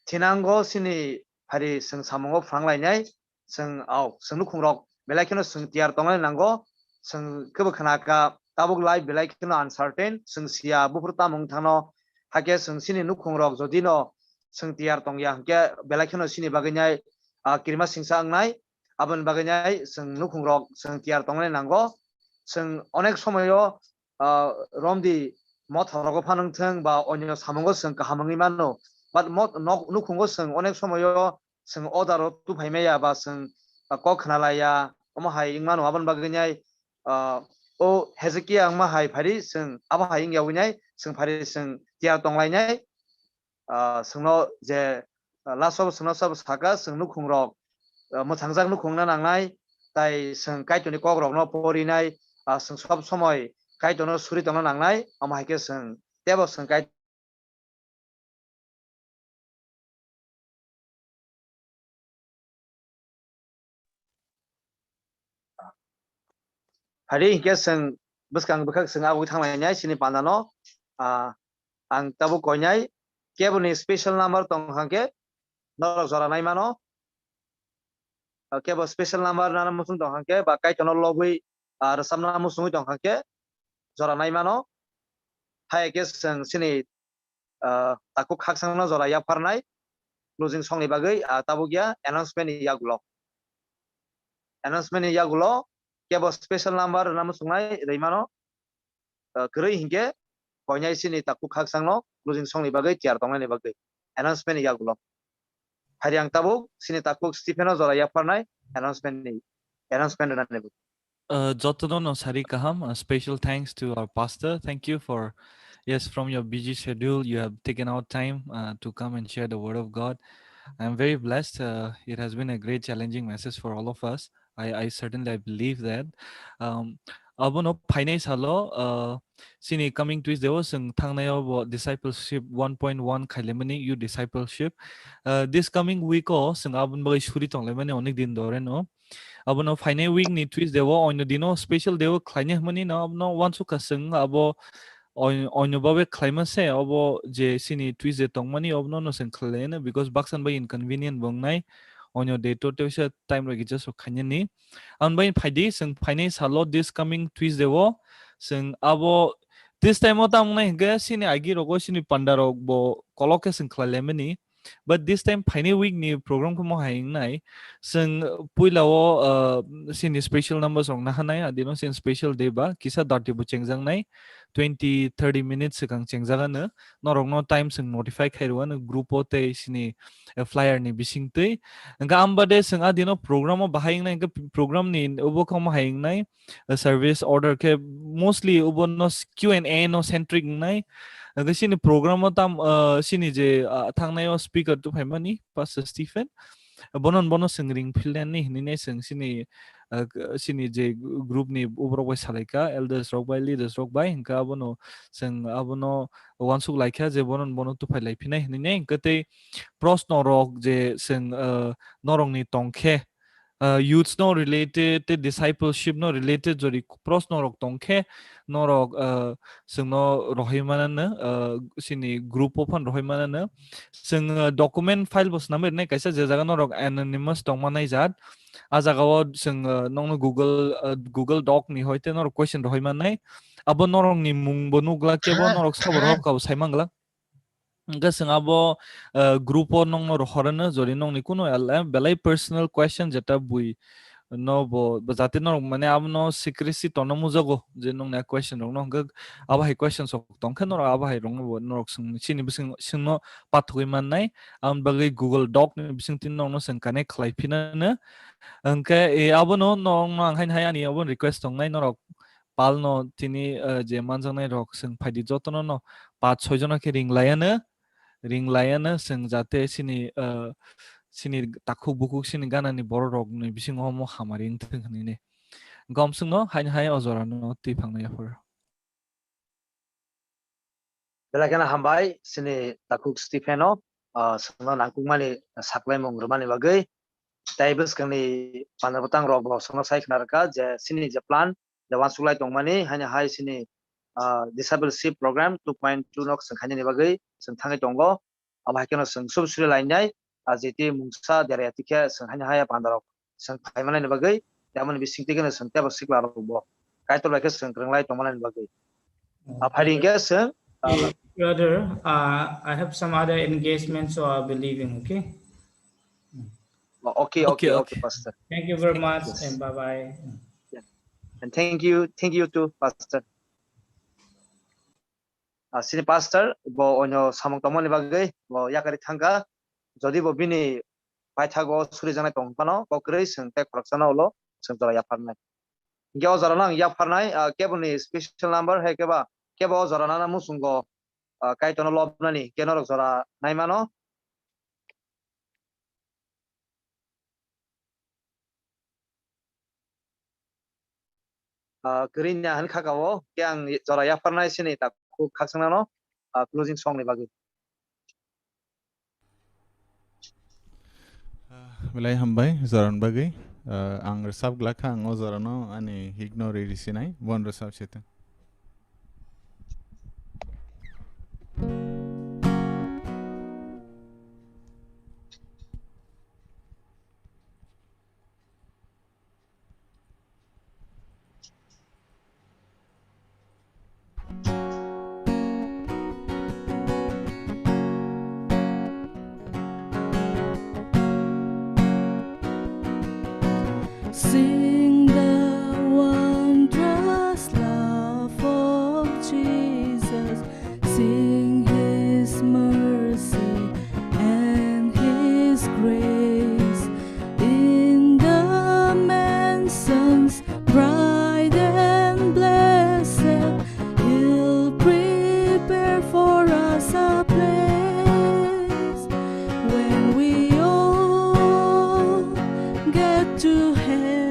Speaker 2: thinango sini phari seng samongo phanglai seng seng nukhung rok belai keno seng tiar tongai nango seng kebo khana ka tabuk lai belai keno uncertain seng sia bufur tamung thano hake seng sini nukhung rok jodi no seng tiar tongya hake belai keno sini baginyai kirma singsa angnai abon baginyai seng nukhung rok seng tiar tongai nango seng onek somoyo romdi mot horogo phanungtheng ba onyo samongo seng kahamangi mano but mot nukhungo seng onek somoyo seng odaro tu phaimaya ba seng kok khnalaya omo hai ingmano abon baginyai o hezekia angma hai phari seng aba hai ingyawinyai seng phari seng tiar tonglainai sengno je lasob sengno sab saka seng nukhung rok mosangjak nukhung na nangnai tai seng kaitoni kokrok no porinai seng sob somoy kaitono suri tono nangnai omo haike seng tebo seng kai hari hingke seng buskang bukhak seng abu thanglainyai sini pandano ang tabu koinyai keboni special number tong hangke norok jora nai mano kebo special number nana musung tong hangke ba kaitono logui samna musung tong hangke jora nai mano haike seng sini taku khaksang no jora ya parnai closing songni bagai tabu gya announcement yagulo kebo special number nana musung nai reimano gerei hingke koinyai sini taku khaksang no closing songni bagai tiar tongnai ni bagai announcement yagulo hari ang tabu sini taku Stepheno jora ya parnai announcement na nebu
Speaker 5: Jotono Sari Kaham, a special thanks to our pastor. Thank you for, yes, from your busy schedule, you have taken out time to come and share the word of God. I'm very blessed. It has been a great challenging message for all of us. I certainly believe that. Abono finance halo sini coming to there was thangnayo discipleship 1.1 kailemani you discipleship this coming week sing abun bagay shuri tonglemani onik din dore no abono final week ni twist dewo onyo dino special dewo klanya mani no abno wansu kaseng abo onyo babe klima se abo je sini twist de tongmani obno no sing klena because baksan by inconvenient bongnai onyo de to se time regi just khanya ni an by phaidi sing finance halo this coming twist dewo sing abo this time otam nai ga sini agi rogo sini pandaro bo koloke sing klalemani but this time final week ni program ko mo haing nai sing puilao sini special numbers ong na hanai adino sin special day ba kisa dot bu chengjang nai 20-30 minutes kang chengjaga na norong no time sing notify khairuan group ote sini flyer ni bising tei nga ambade sing adino program o bahaing nai program ni ubo kom haing nai service order ke mostly ubo no Q&A no centric nai nga sini program o tam sini je thangnai speaker tu phaimani Pastor Stephen bonon sing ring philen ni hini sing sini je group ni ubrok bai salaika elders rok bai leaders rok bai hinka abono sing abono wansuk laikha je bonon tu phailai phinai hini kate prosno rok je sing norong ni tongkhe youths no related discipleship no related jori prosno rok tongkhe norok sing no rohimana na sini group open rohimana na sing document file bos namer ne kaisa je jaga norok anonymous tongmanai jat ajagao sing nong Google Doc ni hoite norok question rohimanai abo norong ni mung bonugla kebo norok sabor hok ka saimangla nga sing abo group o nong no horana jori nong ni kuno belai personal question jeta bui no bo jate no mane ab no secrecy to no mujago je nong na question rong no ga aba hai question sok tong khan no aba hai rong bo no sing chini bising sing no pathoi man nai am bagai Google Doc ni bising tin no sing connect khlai phina na angke e abo no nong ang hain hai ani abo request tong nai no rok pal no tini je manjang nai rok sing phaidi jotono no 5-6 jona ke ring layana sing jate sini sini takuk bukuk sini gana ni boro rok ni bising homo hamaring thing ni gom sing no hain hai ozora no ti phang na for
Speaker 2: Belakana hambai sini takuk Stefano sangno nangkung mani saklai mongromani bagai taibus kani panapatang rok bo sangno sai knarka je sini je plan the one sulai tongmani hanya hai sini discipleship program 2.2 nok sangkhani ni bagai sangthangai tongo abahakeno sangsum suri lainai ajeti mungsa deriatike sanghanya haya pandarok sang phaimana ni bagai yaman bisingtikena sangtya basikla rok bo kaitol baike sangkranglai tongmana ni bagai apharingge sang
Speaker 6: Brother, I have some other engagement, so I'll be leaving. Okay.
Speaker 2: Okay, Pastor.
Speaker 6: Thank you very much, and bye bye.
Speaker 2: And thank you too, Pastor. Sini Pastor, bo onyo samong tomoni bagai bo yakari thangka jodi bo bini paithago suri janai tongpano bo krei sangte khoroksana ulo sangtora yaparnai. Gyo jaranang yaparnai keboni special number hai keba kebo jaranana musungo kaitono lobnani kenorok jara naimano Kerinya han kakao yang jara yaparnai sini tak kaksanano closing song ni bagi.
Speaker 4: Belai hambai zoran bagai ang resab glakha ang ozorano ani ignore edisinai bon resab chete
Speaker 7: Sing the wondrous love of Jesus. Sing His mercy and His grace. In the mansions bright and blessed, He'll prepare for us a place when we all get to heaven.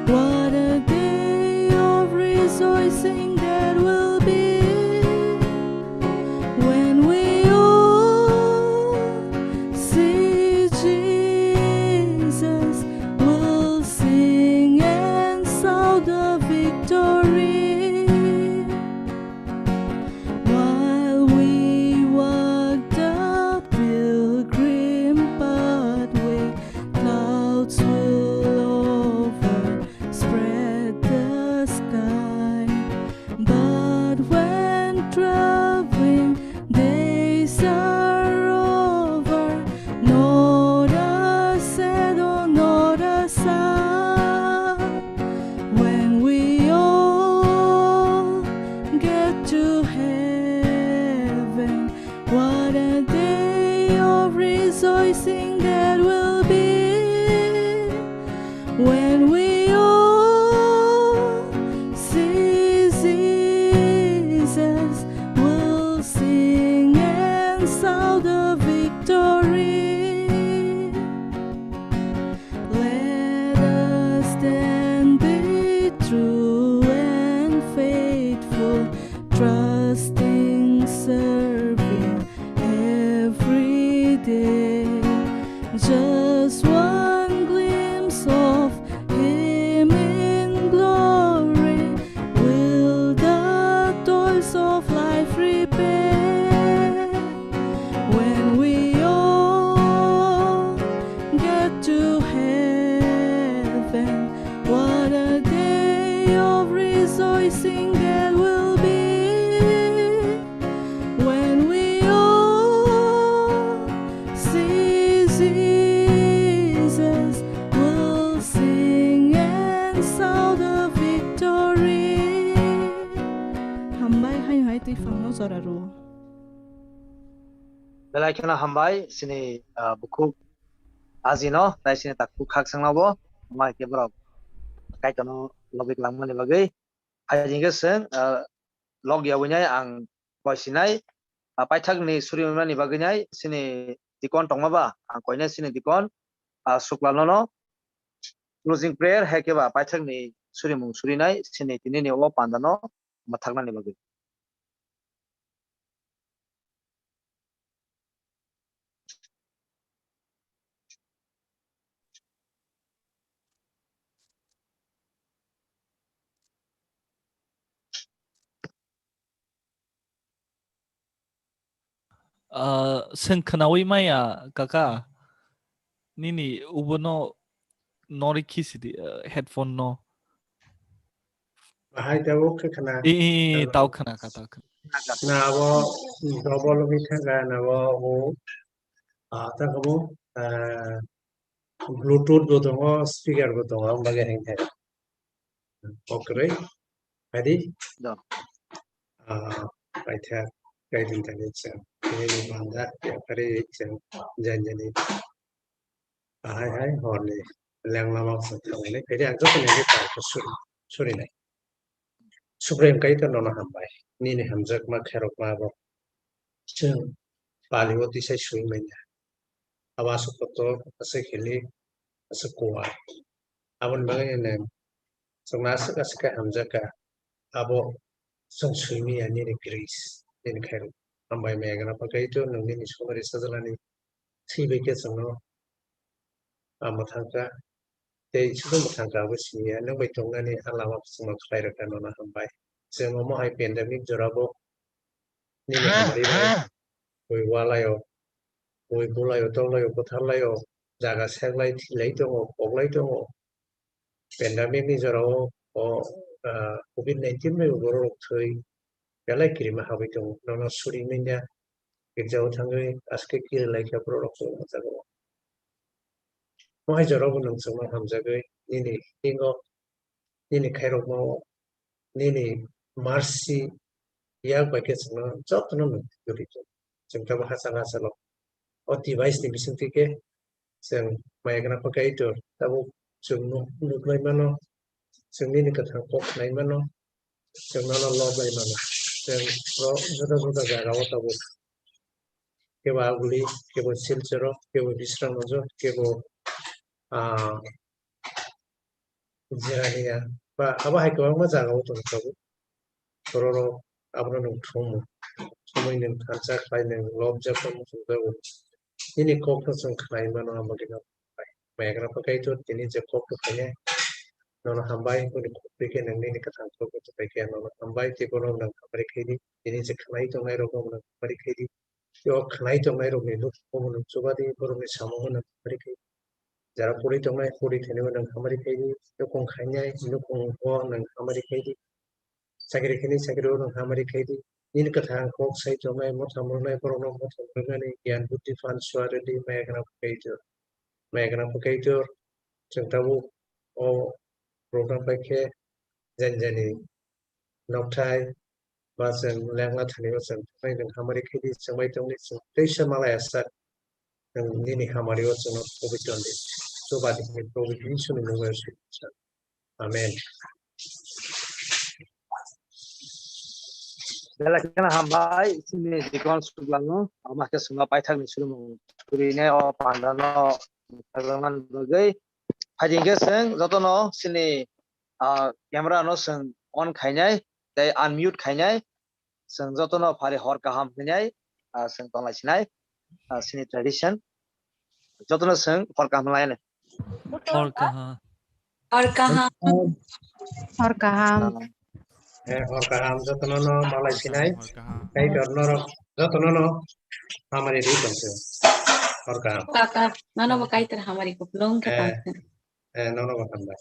Speaker 7: What a day of rejoicing that will be when we all see Jesus. We'll sing and shout the victory while we walk the pilgrim pathway. Clouds will overspread the sky, but when traveling days are over, not a shadow, not a sound. When we all get to heaven, what a day of rejoicing that will be when we all see Jesus. We'll sing and shout the victory. Let us then be true and faithful, trusting, serving every day. Just one glimpse of Him in glory will the toils of life repay. When we all get to heaven, what a day of rejoicing that will be when we all see Jesus. Zoraro.
Speaker 2: Belai kena hambai sini buku azino dai sini takku khak sangnabo mai ke borok kai tono lobik langmani bagai hajingge seng log yawinyai ang koisinai paithak ni surimani bagainyai sini dikon tongmaba ang koinai sini dikon suklanono closing prayer hekeba paithak ni surimung surinai sini tinini o pandano mathaknani bagai
Speaker 5: Sengkanawi maya kaka nini ubono nori kisidi headphone no
Speaker 8: Hai tahu ke kena
Speaker 5: tau kana kata
Speaker 8: nawa double kita kan nawa o tak kamu Bluetooth betul speaker betul bagai yang tadi oke jadi baca kayak internet sih ini bangga ya kali janjani hai horny yang lama setahun ini jadi aku punya kita suri nih Supreme kaitan nona hambai ni hamzak ma kherok ma bo chung paliwoti sai sui menya awasu koto ase khili ase kuwa abon bagai ne songasa ka hamzaka abo song sui mi ani ne grace ni kherok hambai me gana pakai to nungni ni somari sajalani sibe ke sangno amathangka tei sudu mathangka abo siya nang bai tongani alama sangma khlaira ka nona hambai जों महाय pandemic जराबो निने हमरिबाय oi walayo oi bulayo tolayo kotharlayo jaga seglai thilai tongo poglai tongo pandemic ni jorao o covid-19 me borok thoi belai kirima habai tongo nono suri menya ekjao thangai aske kirlai kha borok tongo jago महाय जराबो नों समा hamjagai nini tingo nini khairok mo nini Marsi ya pakai semua job tu nama begitu. Jengkau bahasa lo. Oh device ni bisa tiga. Seng maya kena pakai itu. Tahu jengnu nuklai mana. Seng ni kata kok lain mana. Seng mana law lain mana. Seng lo sudah jaga tahu. Kewa guli, kewa silcero, kewa bisran aja, kewa jerania. Apa hai kewa mana jaga tahu. Kororo abro nung thomo somoi nung thansa khai nung lobja phamu sudago ini kokto sung khai mano amagina pai mayagra pakai to tini je kokto khane nono hambai ko ni kopike nung ni kathan ko to pai ke nono hambai te kono nung pari khedi tini je khnai to ngai ro ko nung pari khedi yo khnai to ngai ro ni lu ko nung chobadi ko ni samo nung pari khedi jara puri to ngai puri thene nung hamari khedi yo kong khanyai nu kong ho nung hamari khedi Sakit kini sakit orang hamari kaiti ini kata kok saya cuma mau sambil naik program mau sambil ni kian bukti fan suara di mereka nak pakai itu tahu oh program pakai janjani noktai bahasa lengkap tadi bahasa pakai dengan hamari kaiti sampai tahun ini saya malah asal dan ini hamari orang covid ini coba di covid ini sudah mulai sudah amin
Speaker 2: Belai kena hambai sini dikon sublano amak ke sungai paithak ni surimung surine o pandano tagangan bagai hajingge seng jotono sini camera no seng on khainai dai unmute khainai seng jotono phari hor kaham khainai seng tonglai sinai sini tradition jotono seng hor kaham lai ne
Speaker 5: और कहाँ
Speaker 8: और काम जतनो न मलाई सिनाई कई करनो र जतनो न हमारे री बनते और काम
Speaker 9: काका ननो बकाई तर हमारी को लोंग के पास
Speaker 8: ननो बकंदा